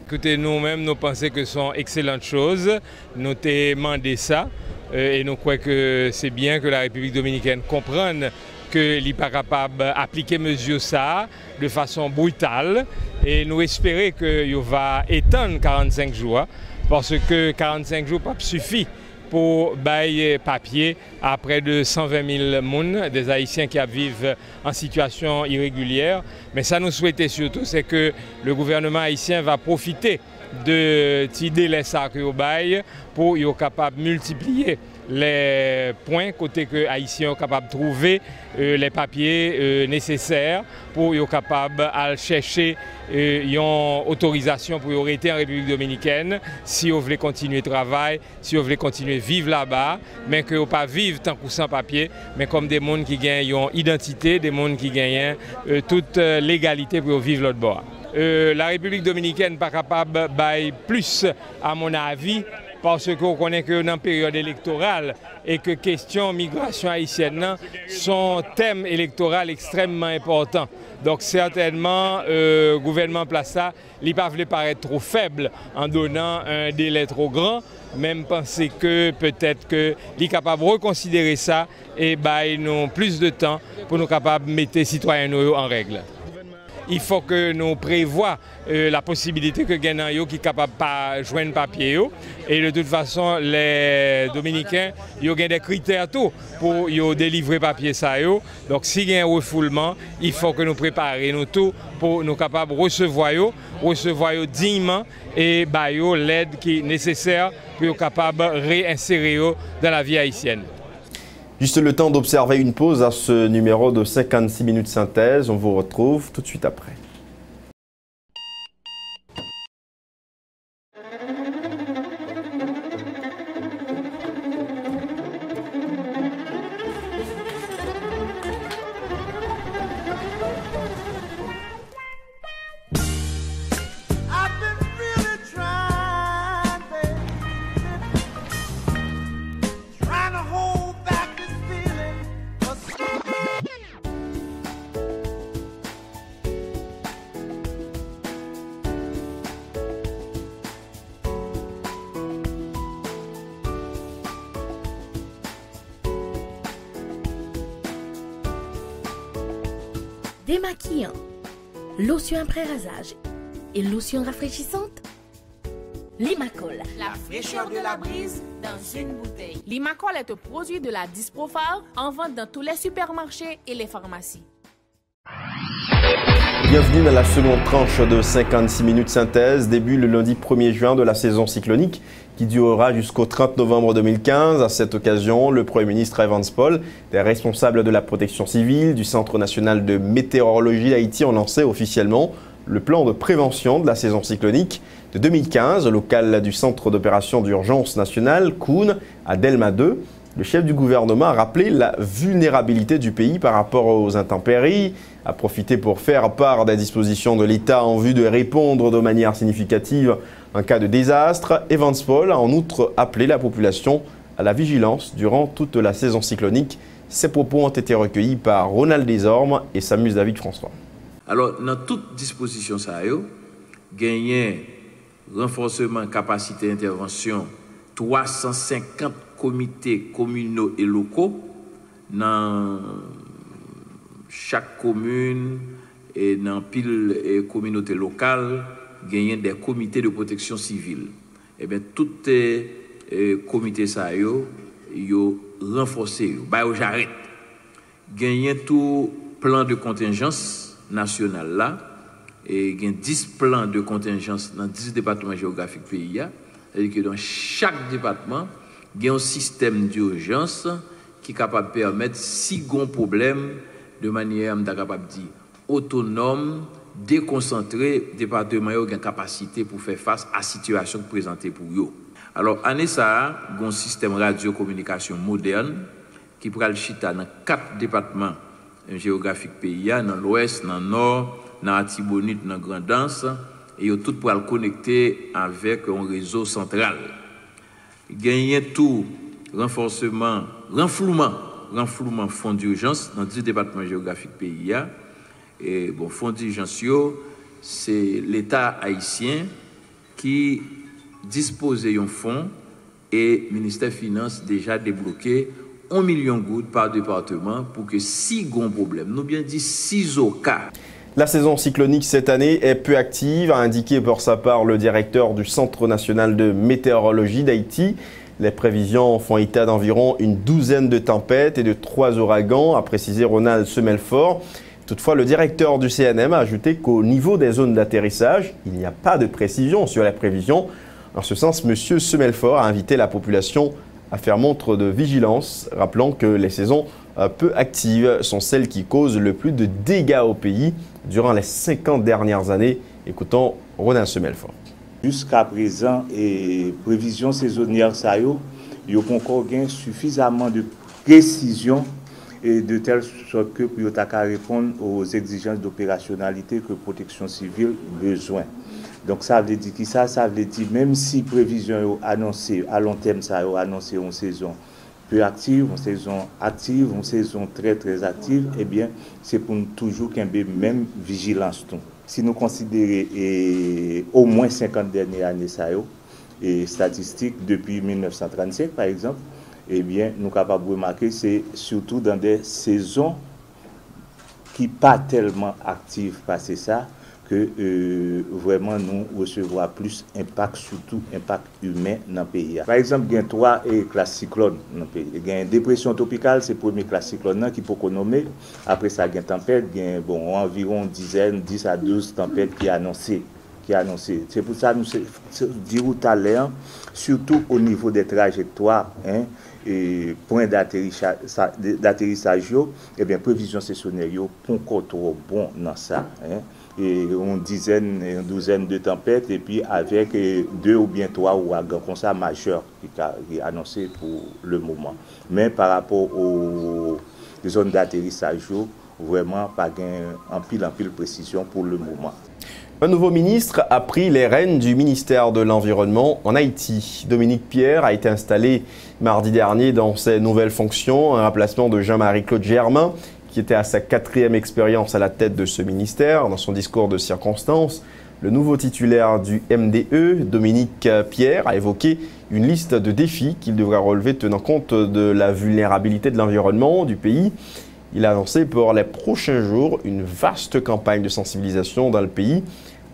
Écoutez, nous-mêmes, nous pensons que ce sont excellentes choses. Nous avons demandé ça et nous croyons que c'est bien que la République dominicaine comprenne qu'il n'est pas capable d'appliquer mesure ça de façon brutale et nous espérons qu'il va étendre 45 jours parce que 45 jours pas suffit pour bailler papier à près de 120 000 personnes, des Haïtiens qui vivent en situation irrégulière. Mais ça nous souhaitait surtout, c'est que le gouvernement haïtien va profiter de ces délais que bail pour être capable de multiplier les points côté que les Haïtiens sont capables de trouver les papiers nécessaires pour être capables de chercher une autorisation pour rester en République dominicaine si vous voulez continuer le travail, si vous voulez continuer à vivre là-bas, mais que vous ne pas vivre tant que sans papier, mais comme des gens qui gagnent une identité, des gens qui gagnent toute légalité pour vivre l'autre bord. La République dominicaine n'est pas capable de bailler plus, à mon avis, parce qu'on connaît que dans la période électorale et que question migration haïtienne sont thème électoral extrêmement important. Donc certainement, le gouvernement place ça, il ne peut pas paraître trop faible en donnant un délai trop grand, même penser que peut-être qu'il est capable de reconsidérer ça et nous plus de temps pour nous capables de mettre les citoyens en règle. Il faut que nous prévoyons la possibilité que Guénan qui est capable de joindre papier. Et de toute façon, les Dominicains, ils ont des critères pour délivrer papier. Donc s'il y a un refoulement, il faut que nous préparions tout pour nous capables de recevoir dignement et l'aide qui est nécessaire pour être capable de réinsérer dans la vie haïtienne. Juste le temps d'observer une pause à ce numéro de 56 minutes synthèse. On vous retrouve tout de suite après. démaquillant, lotion après-rasage et lotion rafraîchissante. Limacol, la fraîcheur de la brise dans une bouteille. Limacol est un produit de la Disprophar en vente dans tous les supermarchés et les pharmacies. Bienvenue dans la seconde tranche de 56 minutes synthèse, début le lundi 1er juin de la saison cyclonique qui durera jusqu'au 30 novembre 2015. À cette occasion, le Premier ministre Evans Paul, des responsables de la protection civile, du Centre national de météorologie d'Haïti ont lancé officiellement le plan de prévention de la saison cyclonique de 2015, local du Centre d'opération d'urgence nationale, COUN, à Delma 2. Le chef du gouvernement a rappelé la vulnérabilité du pays par rapport aux intempéries, a profité pour faire part des dispositions de l'État en vue de répondre de manière significative en cas de désastre. Evans Paul a en outre appelé la population à la vigilance durant toute la saison cyclonique. Ces propos ont été recueillis par Ronald Desormes et Samus David François. Alors, dans toute disposition, ça y est, gagner renforcement capacité d'intervention 350 comités communaux et locaux dans chaque commune et dans pile et communauté locale, gagner des comités de protection civile. Eh bien, tous les comités ça yo renforcé, j'arrête. Gagner tout plan de contingence national là et gain 10 plans de contingence dans 10 départements géographiques pays, c'est-à-dire que dans chaque département, il y a un système d'urgence qui est capable de permettre, si il y a un problème, de manière capable de dire autonome, déconcentré, le département a une capacité pour faire face à la situation présentée pour eux. Alors, année ça, il y a un système radio-communication moderne qui prend le chita dans 4 départements géographiques pays, dans l'ouest, dans le nord, dans Atibonite, dans Grandance, et tout pour le connecter avec un réseau central. Gagner tout renforcement, renflouement fonds d'urgence dans 10 départements géographiques pays. Et bon, fonds d'urgence, c'est l'État haïtien qui dispose d'un fonds et le ministère des Finances déjà débloqué 1 million de gouttes par département pour que si il y a un problème, nous bien dit 6 au cas. La saison cyclonique cette année est peu active, a indiqué pour sa part le directeur du Centre national de météorologie d'Haïti. Les prévisions font état d'environ une douzaine de tempêtes et de 3 ouragans, a précisé Ronald Semelfort. Toutefois, le directeur du CNM a ajouté qu'au niveau des zones d'atterrissage, il n'y a pas de précision sur les prévisions. En ce sens, M. Semelfort a invité la population à faire montre de vigilance, rappelant que les saisons peu actives sont celles qui causent le plus de dégâts au pays durant les 50 dernières années. Écoutons Ronald Semelfort. Jusqu'à présent, et prévision saisonnière, ça y a encore suffisamment de précision et de telle sorte que pour répondre aux exigences d'opérationnalité que protection civile a besoin. Donc ça veut dire qui ça veut dire même si prévision annoncée à long terme, ça a annoncé une saison peu active, une saison active, une saison très très active, eh bien c'est pour nous toujours qu'il y ait même vigilance. Si nous considérons au moins 50 dernières années, et statistiques depuis 1935 par exemple, eh bien nous sommes capables de remarquer c'est surtout dans des saisons qui ne sont pas tellement actives passer ça, que vraiment nous recevons plus impact, surtout impact humain dans le pays. Par exemple, il y a 3 classes cyclones dans le pays. Il y a une dépression tropicale, c'est la première classe cyclone qui peut qu'on nommer. Après ça, il y a une tempête, il y a environ 10 à 12 tempêtes qui sont annoncées. C'est pour ça que nous disons tout à l'heure, surtout au niveau des trajectoires, et points d'atterrissage, eh bien, prévision saisonnière, pour qu'on trop bon dans ça. Et une douzaine de tempêtes, et puis avec 2 ou bien 3 ouragans comme ça majeurs qui est annoncé pour le moment. Mais par rapport aux zones d'atterrissage, vraiment pas en pile précision pour le moment. Un nouveau ministre a pris les rênes du ministère de l'Environnement en Haïti. Dominique Pierre a été installé mardi dernier dans ses nouvelles fonctions, un remplacement de Jean-Marie Claude Germain, qui était à sa 4e expérience à la tête de ce ministère. Dans son discours de circonstance, le nouveau titulaire du MDE, Dominique Pierre, a évoqué une liste de défis qu'il devra relever tenant compte de la vulnérabilité de l'environnement du pays. Il a annoncé pour les prochains jours une vaste campagne de sensibilisation dans le pays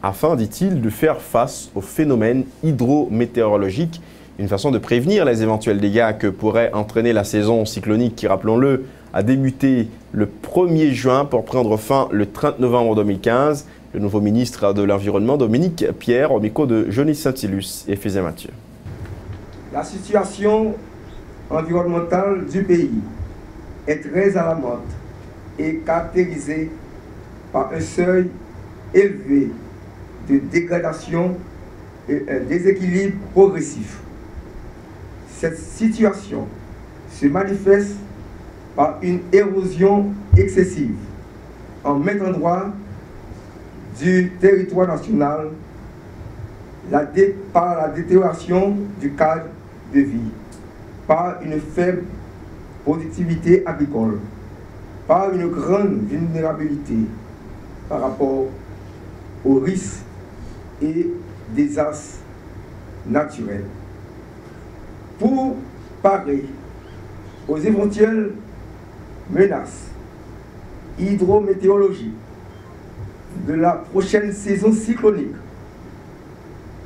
afin, dit-il, de faire face aux phénomènes hydrométéorologiques, une façon de prévenir les éventuels dégâts que pourrait entraîner la saison cyclonique qui, rappelons-le, a débuté le 1er juin pour prendre fin le 30 novembre 2015. Le nouveau ministre de l'Environnement, Dominique Pierre, au micro de Johnny Saint-Ilus et Fézé Mathieu. La situation environnementale du pays est très alarmante et caractérisée par un seuil élevé de dégradation et un déséquilibre progressif. Cette situation se manifeste par une érosion excessive en maint endroit du territoire national, par la détérioration du cadre de vie, par une faible productivité agricole, par une grande vulnérabilité par rapport aux risques et désastres naturels. Pour parer aux éventuelles menaces hydrométéorologiques de la prochaine saison cyclonique,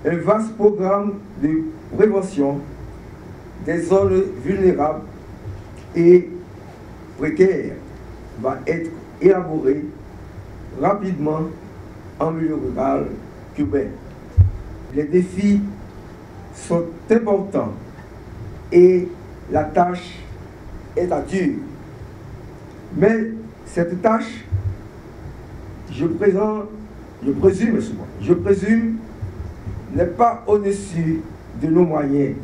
un vaste programme de prévention des zones vulnérables et précaires va être élaboré rapidement en milieu rural cubain. Les défis sont importants et la tâche est à dur. Mais cette tâche, je présume, n'est pas au-dessus de nos moyens,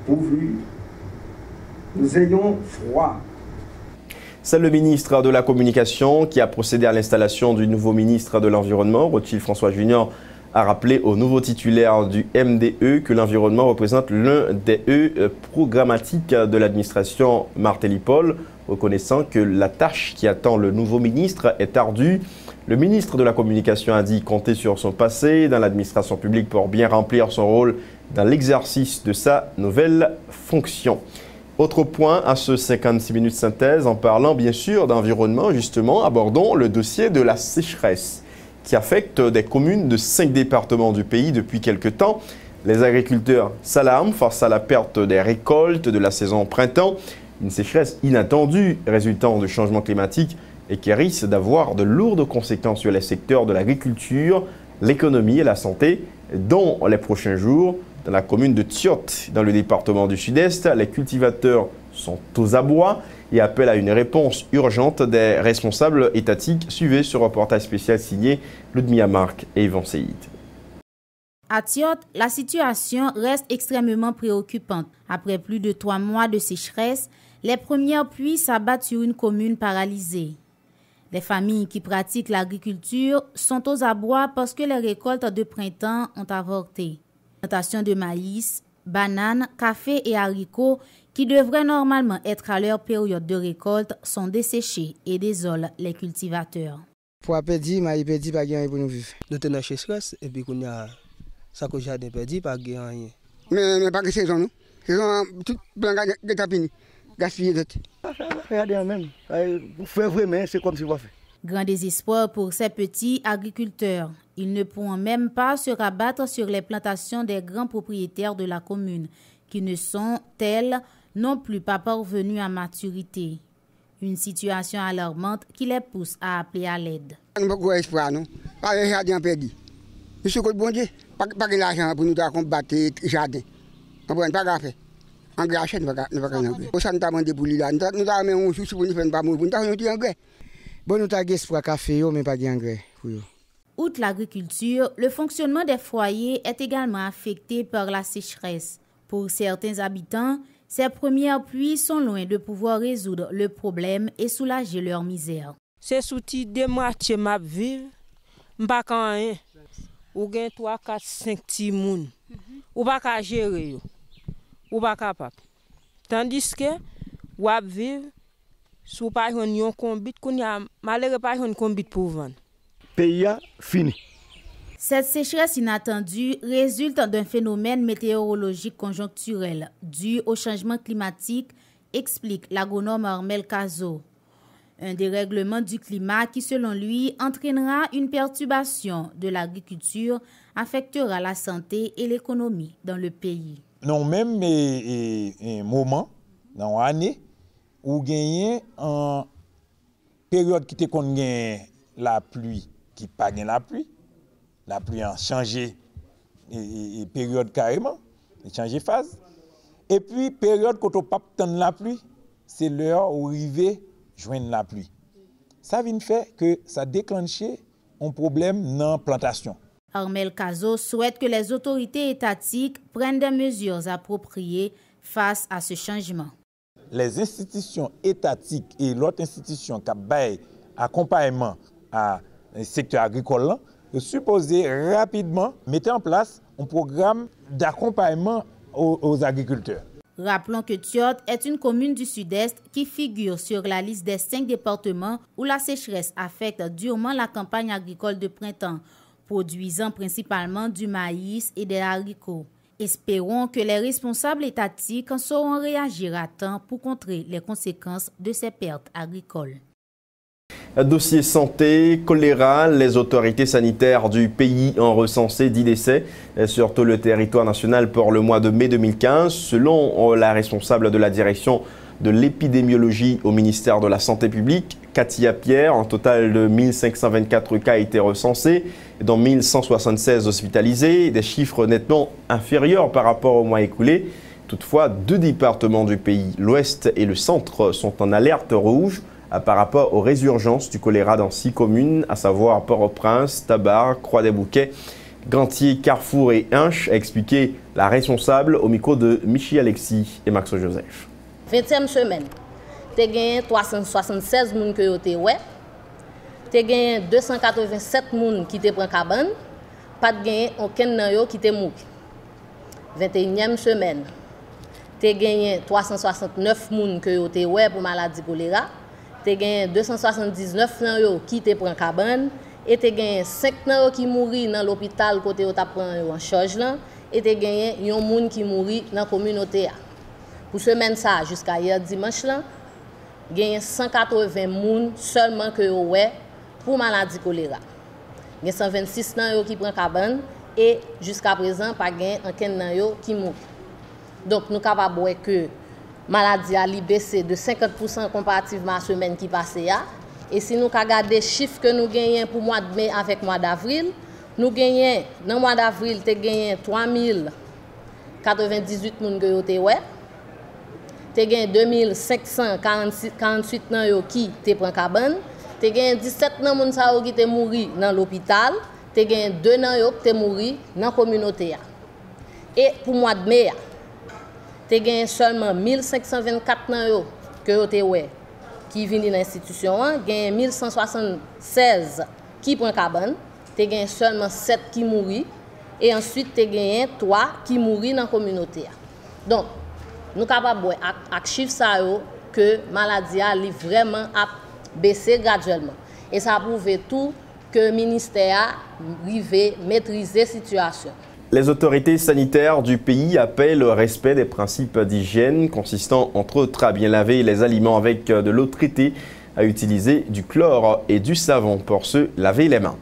pourvu nous ayons froid. C'est le ministre de la Communication qui a procédé à l'installation du nouveau ministre de l'Environnement. Rothschild François Junior a rappelé au nouveau titulaire du MDE que l'environnement représente l'un des E programmatiques de l'administration Martelly-Paul, reconnaissant que la tâche qui attend le nouveau ministre est ardue. Le ministre de la Communication a dit compter sur son passé dans l'administration publique pour bien remplir son rôle dans l'exercice de sa nouvelle fonction. Autre point à ce 56 minutes synthèse, en parlant bien sûr d'environnement, justement, abordons le dossier de la sécheresse qui affecte des communes de 5 départements du pays depuis quelque temps. Les agriculteurs s'alarment face à la perte des récoltes de la saison printemps, une sécheresse inattendue résultant du changement climatique et qui risque d'avoir de lourdes conséquences sur les secteurs de l'agriculture, l'économie et la santé. Dans les prochains jours, dans la commune de Tiot, dans le département du Sud-Est, les cultivateurs sont aux abois et appellent à une réponse urgente des responsables étatiques. Suivez ce reportage spécial signé Ludmilla Marc et Yvan Seïd. À Tiot, la situation reste extrêmement préoccupante. Après plus de 3 mois de sécheresse, les premières pluies s'abattent sur une commune paralysée. Les familles qui pratiquent l'agriculture sont aux abois parce que les récoltes de printemps ont avorté. Plantations de maïs, bananes, café et haricots qui devraient normalement être à leur période de récolte sont desséchés et désolent les cultivateurs. Pour perdre, maïs perdu, pas rien pour nous vivre. Nous tenons chez stress et puis qu'on a ça que jardin perdu, pas rien. Mais pas que saison, non? Saison tout blanc de tapini, gaspillé d'autres. Regardez même, faire vraiment, c'est comme si on fait. Grand désespoir pour ces petits agriculteurs. Ils ne pourront même pas se rabattre sur les plantations des grands propriétaires de la commune, qui ne sont, elles, non plus pas parvenus à maturité. Une situation alarmante qui les pousse à appeler à l'aide. On n'a pas d'espoir, non? Pas de jardin perdu. Je suis bon Dieu, pas de l'argent pour nous combattre le jardin. On ne peut pas faire. Engrais achète, nous ne pouvons pas faire. Au centre de demandé pour lui là, nous avons un souci pour nous faire pas mourir. Nous avons un engrais. Bon, nous avons espoir café, mais pas d'engrais. Outre l'agriculture, le fonctionnement des foyers est également affecté par la sécheresse. Pour certains habitants, ces premières pluies sont loin de pouvoir résoudre le problème et soulager leur misère. C'est sous-ti de moitié m'a vivre, m'pas quand rien. Ou gen 3, 4, 5 petits moun. Ou pas ka gérer yo. Ou pas capable. Tandis que ou ap vivre sous pas yon combit qu'on a malheureux pas yon combit pour vendre. Pays fini. Cette sécheresse inattendue résulte d'un phénomène météorologique conjoncturel dû au changement climatique, explique l'agronome Armel Cazo. Un dérèglement du climat qui, selon lui, entraînera une perturbation de l'agriculture, affectera la santé et l'économie dans le pays. Non, même un moment, dans l'année, où gagner en période qui était qu'on gagne la pluie, qui pas gagne la pluie a changé et période carrément, a changé phase. Et puis période quand on pas tendre la pluie, c'est l'heure où arriver joindre la pluie. Ça vient faire que ça déclenche un problème dans la plantation. Armel Cazo souhaite que les autorités étatiques prennent des mesures appropriées face à ce changement. Les institutions étatiques et l'autre institution qui baillent accompagnement à le secteur agricole, sont supposés rapidement mettre en place un programme d'accompagnement aux agriculteurs. Rappelons que Thiot est une commune du sud-est qui figure sur la liste des 5 départements où la sécheresse affecte durement la campagne agricole de printemps, produisant principalement du maïs et des haricots. Espérons que les responsables étatiques sauront réagir à temps pour contrer les conséquences de ces pertes agricoles. Dossier santé, choléra, les autorités sanitaires du pays ont recensé 10 décès sur tout le territoire national pour le mois de mai 2015. Selon la responsable de la direction de l'épidémiologie au ministère de la Santé publique, Katia Pierre, un total de 1524 cas a été recensé, dont 1176 hospitalisés, des chiffres nettement inférieurs par rapport au mois écoulé. Toutefois, 2 départements du pays, l'Ouest et le Centre, sont en alerte rouge par rapport aux résurgences du choléra dans 6 communes, à savoir Port-au-Prince, Tabar, Croix-des-Bouquets, Gantier, Carrefour et Hinche, a expliqué la responsable au micro de Michi Alexis et Maxo Joseph. 20e semaine, tu as gagné 376 personnes qui ont été ouais. Tu as gagné 287 personnes qui te prennent cabane, pas de gagné aucun nan qui te mou. 21e semaine, tu as gagné 369 personnes qui ont été ouais pour maladie choléra. Tu as gagné 279 nan qui te prennent cabane et tu as gagné 5 nan qui mourent dans l'hôpital côté où tu prends en charge là et tu as gagné un monde qui mourut dans la communauté. Pour semaine ça jusqu'à hier dimanche là, gagné 180 personnes seulement que ouais pour maladie choléra. Il y a 126 nan qui prend cabane et jusqu'à présent pas gagné aucun nan qui mourut. Donc nous capable voir que maladie a baissé de 50% comparativement à la semaine qui passait. Et si nous regardons les chiffres que nous gagnons pour le mois de mai avec le mois d'avril, nous gagnons, dans le mois d'avril, nous gagnons 3098 personnes qui ont été ouais. Nous gagnons 2548 personnes qui ont pris cabane. Nous gagnons 17 personnes qui ont mouru dans l'hôpital. Nous gagnons 2 personnes qui ont mouru dans la communauté. Et pour le mois de mai, tu as gagné seulement 1524 qui viennent dans l'institution, tu as 1176 qui prennent cabane, tu as gagné seulement 7 qui mourent et ensuite tu as gagné 3 qui mourent dans la communauté. Donc, nous sommes capables de voir avec chiffre que la maladie a vraiment baissé graduellement. Et ça prouve tout que le ministère arrive à maîtriser la situation. Les autorités sanitaires du pays appellent au respect des principes d'hygiène consistant entre autres à bien laver les aliments avec de l'eau traitée, à utiliser du chlore et du savon pour se laver les mains.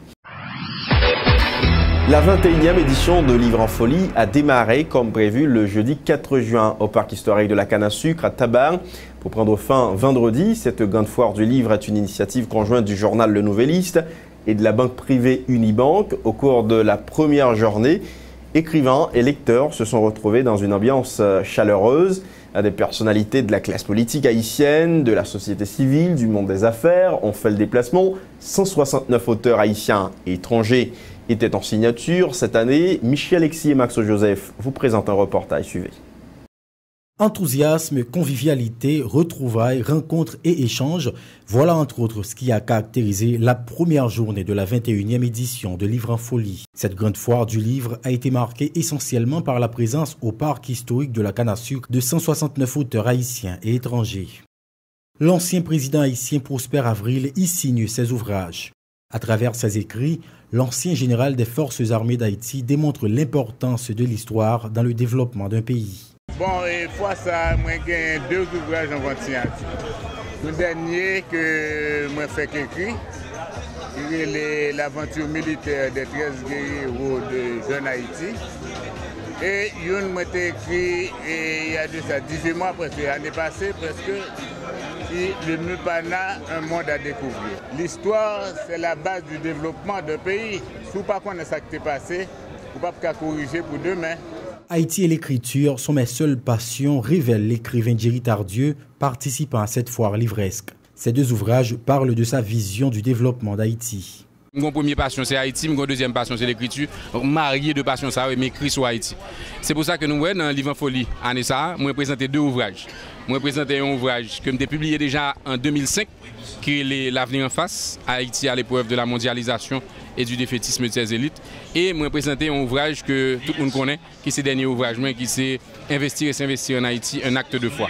La 21e édition de Livre en Folie a démarré comme prévu le jeudi 4 juin au parc historique de la Canne à Sucre à Tabar. Pour prendre fin vendredi, cette grande foire du livre est une initiative conjointe du journal Le Nouvelliste et de la banque privée Unibank. Au cours de la première journée, écrivains et lecteurs se sont retrouvés dans une ambiance chaleureuse. Des personnalités de la classe politique haïtienne, de la société civile, du monde des affaires ont fait le déplacement. 169 auteurs haïtiens et étrangers étaient en signature. Cette année, Michi Alexis et Maxo Joseph vous présentent un reportage. Suivez. Enthousiasme, convivialité, retrouvailles, rencontres et échanges, voilà entre autres ce qui a caractérisé la première journée de la 21e édition de Livre en Folie. Cette grande foire du livre a été marquée essentiellement par la présence au parc historique de la Canne à Sucre de 169 auteurs haïtiens et étrangers. L'ancien président haïtien Prosper Avril y signe ses ouvrages. À travers ses écrits, l'ancien général des forces armées d'Haïti démontre l'importance de l'histoire dans le développement d'un pays. Bon, et fois ça, moi j'ai 2 ouvrages en signature. Le dernier que moi fait écrit, c'est l'aventure militaire des 13 guerriers de Jeune Haïti. Et une m'a écrit il y a de ça 18 mois, presque l'année passée, presque, le Mupana, un monde à découvrir. L'histoire, c'est la base du développement d'un pays. Si vous ne connaissez pas ce qui s'est passé, vous ne pouvez pas corriger pour demain. Haïti et l'écriture sont mes seules passions, révèle l'écrivain Jerry Tardieu, participant à cette foire livresque. Ces deux ouvrages parlent de sa vision du développement d'Haïti. Mon première passion c'est Haïti, mon deuxième passion c'est l'écriture. Marié de passion ça, m'écrit sur Haïti. C'est pour ça que nous dans Livre en Folie, année ça, moi présenté deux ouvrages. Moi présenté un ouvrage que j'ai publié déjà en 2005, qui est L'avenir en face, Haïti à l'épreuve de la mondialisation et du défaitisme de ses élites. Et moi présenté un ouvrage que tout le monde connaît, qui est ce dernier ouvrage, qui c'est Investir et s'investir en Haïti, un acte de foi.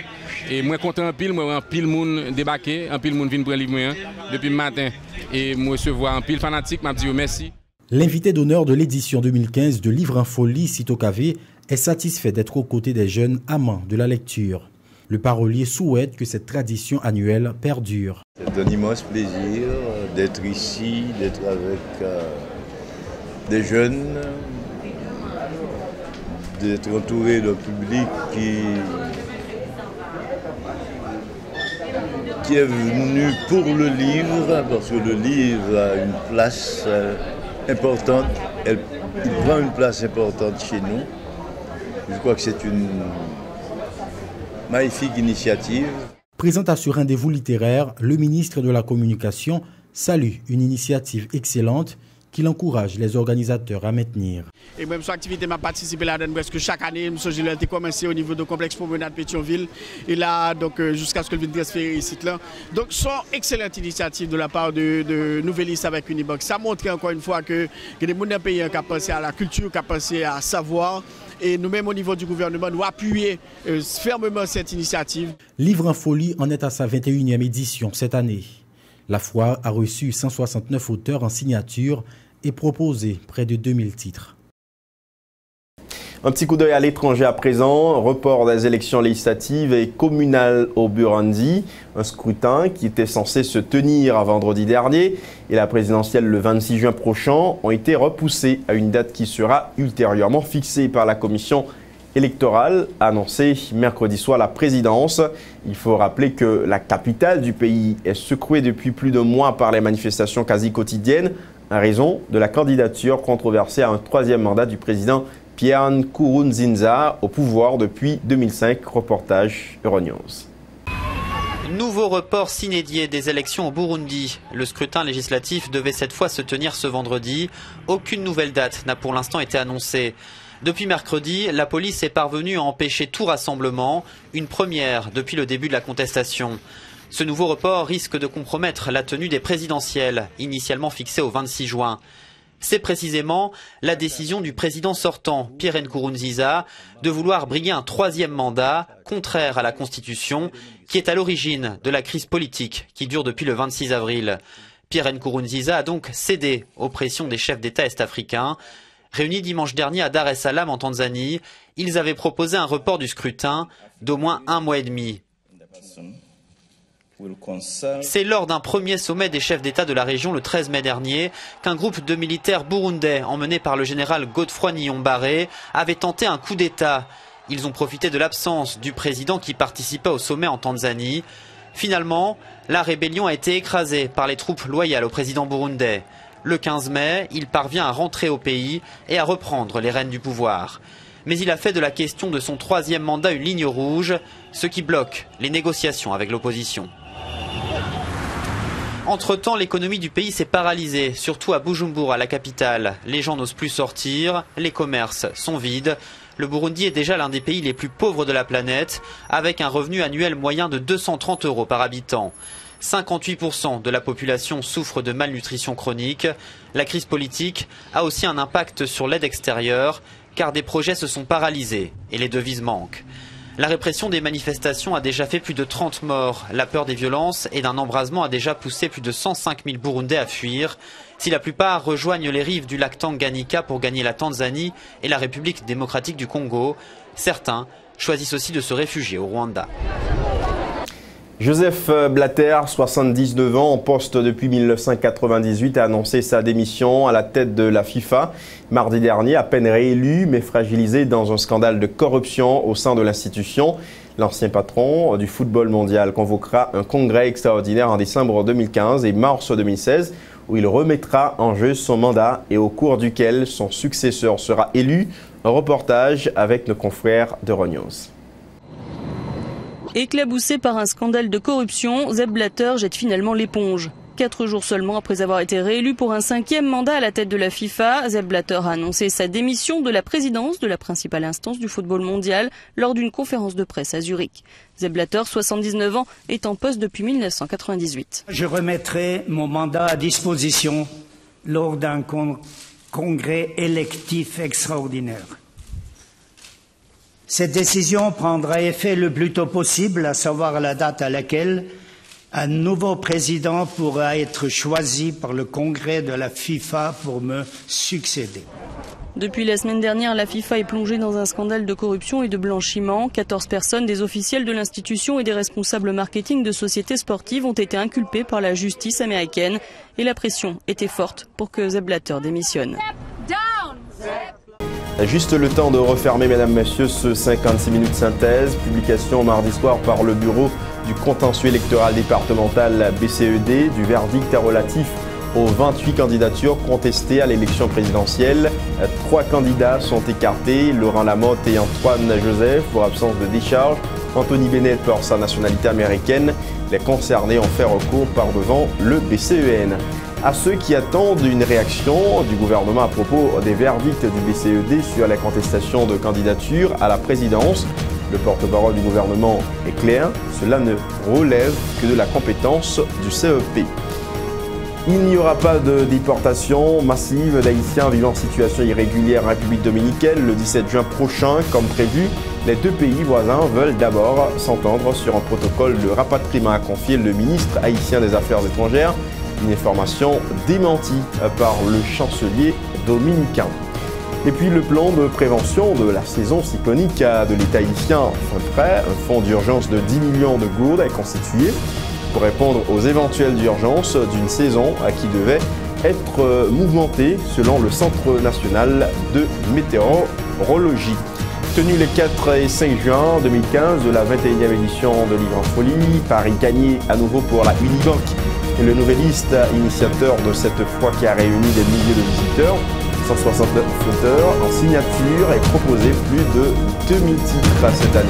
Et moi content en pile, moi en pile monde débarqué, en pile monde vient prendre livre depuis le matin et moi recevoir en pile fanatique, m'a dit merci. L'invité d'honneur de l'édition 2015 de Livre en Folie, Sito Kavé, est satisfait d'être aux côtés des jeunes amants de la lecture. Le parolier souhaite que cette tradition annuelle perdure. C'est un immense plaisir d'être ici, d'être avec des jeunes, d'être entouré d'un public qui est venu pour le livre, parce que le livre a une place importante, il prend une place importante chez nous. Je crois que c'est une magnifique initiative. Présent à ce rendez-vous littéraire, le ministre de la Communication salue une initiative excellente qu'il encourage les organisateurs à maintenir. Et même son activité m'a participé là-dedans presque chaque année. J'ai été commencé au niveau du complexe promenade Pétionville et là donc jusqu'à ce que je vienne transférer ici là. Donc son excellente initiative de la part de Nouvelis avec Unibox. Ça montre encore une fois que des gens dans le pays qui ont pensé à la culture, qui ont pensé à savoir. Et nous-mêmes au niveau du gouvernement, nous appuyons fermement cette initiative. Livre en Folie en est à sa 21e édition cette année. La foire a reçu 169 auteurs en signature et proposé près de 2000 titres. Un petit coup d'œil à l'étranger à présent, report des élections législatives et communales au Burundi, un scrutin qui était censé se tenir à vendredi dernier et la présidentielle le 26 juin prochain ont été repoussés à une date qui sera ultérieurement fixée par la commission électorale, annoncée mercredi soir à la présidence. Il faut rappeler que la capitale du pays est secouée depuis plus de mois par les manifestations quasi quotidiennes à raison de la candidature controversée à un troisième mandat du président Pierre Nkurunziza au pouvoir depuis 2005. Reportage Euronews. Nouveau report s'inédié des élections au Burundi. Le scrutin législatif devait cette fois se tenir ce vendredi. Aucune nouvelle date n'a pour l'instant été annoncée. Depuis mercredi, la police est parvenue à empêcher tout rassemblement, une première depuis le début de la contestation. Ce nouveau report risque de compromettre la tenue des présidentielles, initialement fixée au 26 juin. C'est précisément la décision du président sortant, Pierre Nkurunziza, de vouloir briguer un troisième mandat, contraire à la Constitution, qui est à l'origine de la crise politique qui dure depuis le 26 avril. Pierre Nkurunziza a donc cédé aux pressions des chefs d'État est-africains. Réunis dimanche dernier à Dar es Salaam en Tanzanie, ils avaient proposé un report du scrutin d'au moins 1 mois et demi. C'est lors d'un premier sommet des chefs d'État de la région le 13 mai dernier qu'un groupe de militaires burundais emmené par le général Godefroy Niyombare avait tenté un coup d'État. Ils ont profité de l'absence du président qui participait au sommet en Tanzanie. Finalement, la rébellion a été écrasée par les troupes loyales au président burundais. Le 15 mai, il parvient à rentrer au pays et à reprendre les rênes du pouvoir. Mais il a fait de la question de son troisième mandat une ligne rouge, ce qui bloque les négociations avec l'opposition. Entre-temps, l'économie du pays s'est paralysée, surtout à Bujumbura, la capitale. Les gens n'osent plus sortir, les commerces sont vides. Le Burundi est déjà l'un des pays les plus pauvres de la planète, avec un revenu annuel moyen de 230 € par habitant. 58% de la population souffre de malnutrition chronique. La crise politique a aussi un impact sur l'aide extérieure, car des projets se sont paralysés et les devises manquent. La répression des manifestations a déjà fait plus de 30 morts. La peur des violences et d'un embrasement a déjà poussé plus de 105 000 Burundais à fuir. Si la plupart rejoignent les rives du lac Tanganyika pour gagner la Tanzanie et la République démocratique du Congo, certains choisissent aussi de se réfugier au Rwanda. Joseph Blatter, 79 ans, en poste depuis 1998, a annoncé sa démission à la tête de la FIFA. Mardi dernier, à peine réélu, mais fragilisé dans un scandale de corruption au sein de l'institution. L'ancien patron du football mondial convoquera un congrès extraordinaire en décembre 2015 et mars 2016, où il remettra en jeu son mandat et au cours duquel son successeur sera élu. Un reportage avec nos confrères de Rognos. Éclaboussé par un scandale de corruption, Sepp Blatter jette finalement l'éponge. 4 jours seulement après avoir été réélu pour un 5e mandat à la tête de la FIFA, Sepp Blatter a annoncé sa démission de la présidence de la principale instance du football mondial lors d'une conférence de presse à Zurich. Sepp Blatter, 79 ans, est en poste depuis 1998. Je remettrai mon mandat à disposition lors d'un congrès électif extraordinaire. Cette décision prendra effet le plus tôt possible, à savoir la date à laquelle un nouveau président pourra être choisi par le congrès de la FIFA pour me succéder. Depuis la semaine dernière, la FIFA est plongée dans un scandale de corruption et de blanchiment. 14 personnes, des officiels de l'institution et des responsables marketing de sociétés sportives ont été inculpés par la justice américaine. Et la pression était forte pour que Sepp Blatter démissionne. Juste le temps de refermer, mesdames, messieurs, ce 56 minutes synthèse. Publication mardi soir par le bureau du contentieux électoral départemental BCED du verdict relatif aux 28 candidatures contestées à l'élection présidentielle. 3 candidats sont écartés, Laurent Lamotte et Antoine Joseph pour absence de décharge, Anthony Bennett pour sa nationalité américaine. Les concernés ont fait recours par devant le BCEN. À ceux qui attendent une réaction du gouvernement à propos des verdicts du BCED sur les contestations de candidature à la présidence, le porte-parole du gouvernement est clair, cela ne relève que de la compétence du CEP. Il n'y aura pas de déportation massive d'Haïtiens vivant en situation irrégulière en République dominicaine le 17 juin prochain, comme prévu. Les 2 pays voisins veulent d'abord s'entendre sur un protocole de rapatriement, a confié le ministre haïtien des Affaires étrangères. Une information démentie par le chancelier dominicain. Et puis le plan de prévention de la saison cyclonique de l'État haïtien fin prêt. Un fonds d'urgence de 10 millions de gourdes est constitué pour répondre aux éventuelles urgences d'une saison qui devait être mouvementée selon le Centre national de météorologie. Tenu les 4 et 5 juin 2015 de la 21e édition de Livre en Folie, Paris gagné à nouveau pour la Unibank. Et le Nouvelliste, initiateur de cette fois qui a réuni des milliers de visiteurs, 169 fauteurs en signature et proposé plus de 2000 titres cette année.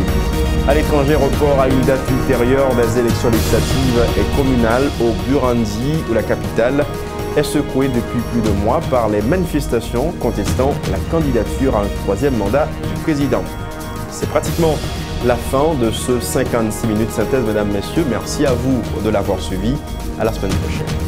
À l'étranger, report à une date ultérieure des élections législatives et communales au Burundi, où la capitale est secouée depuis plus de mois par les manifestations contestant la candidature à un 3e mandat du président. C'est pratiquement la fin de ce 56 minutes synthèse, mesdames, messieurs. Merci à vous de l'avoir suivi. À la semaine prochaine.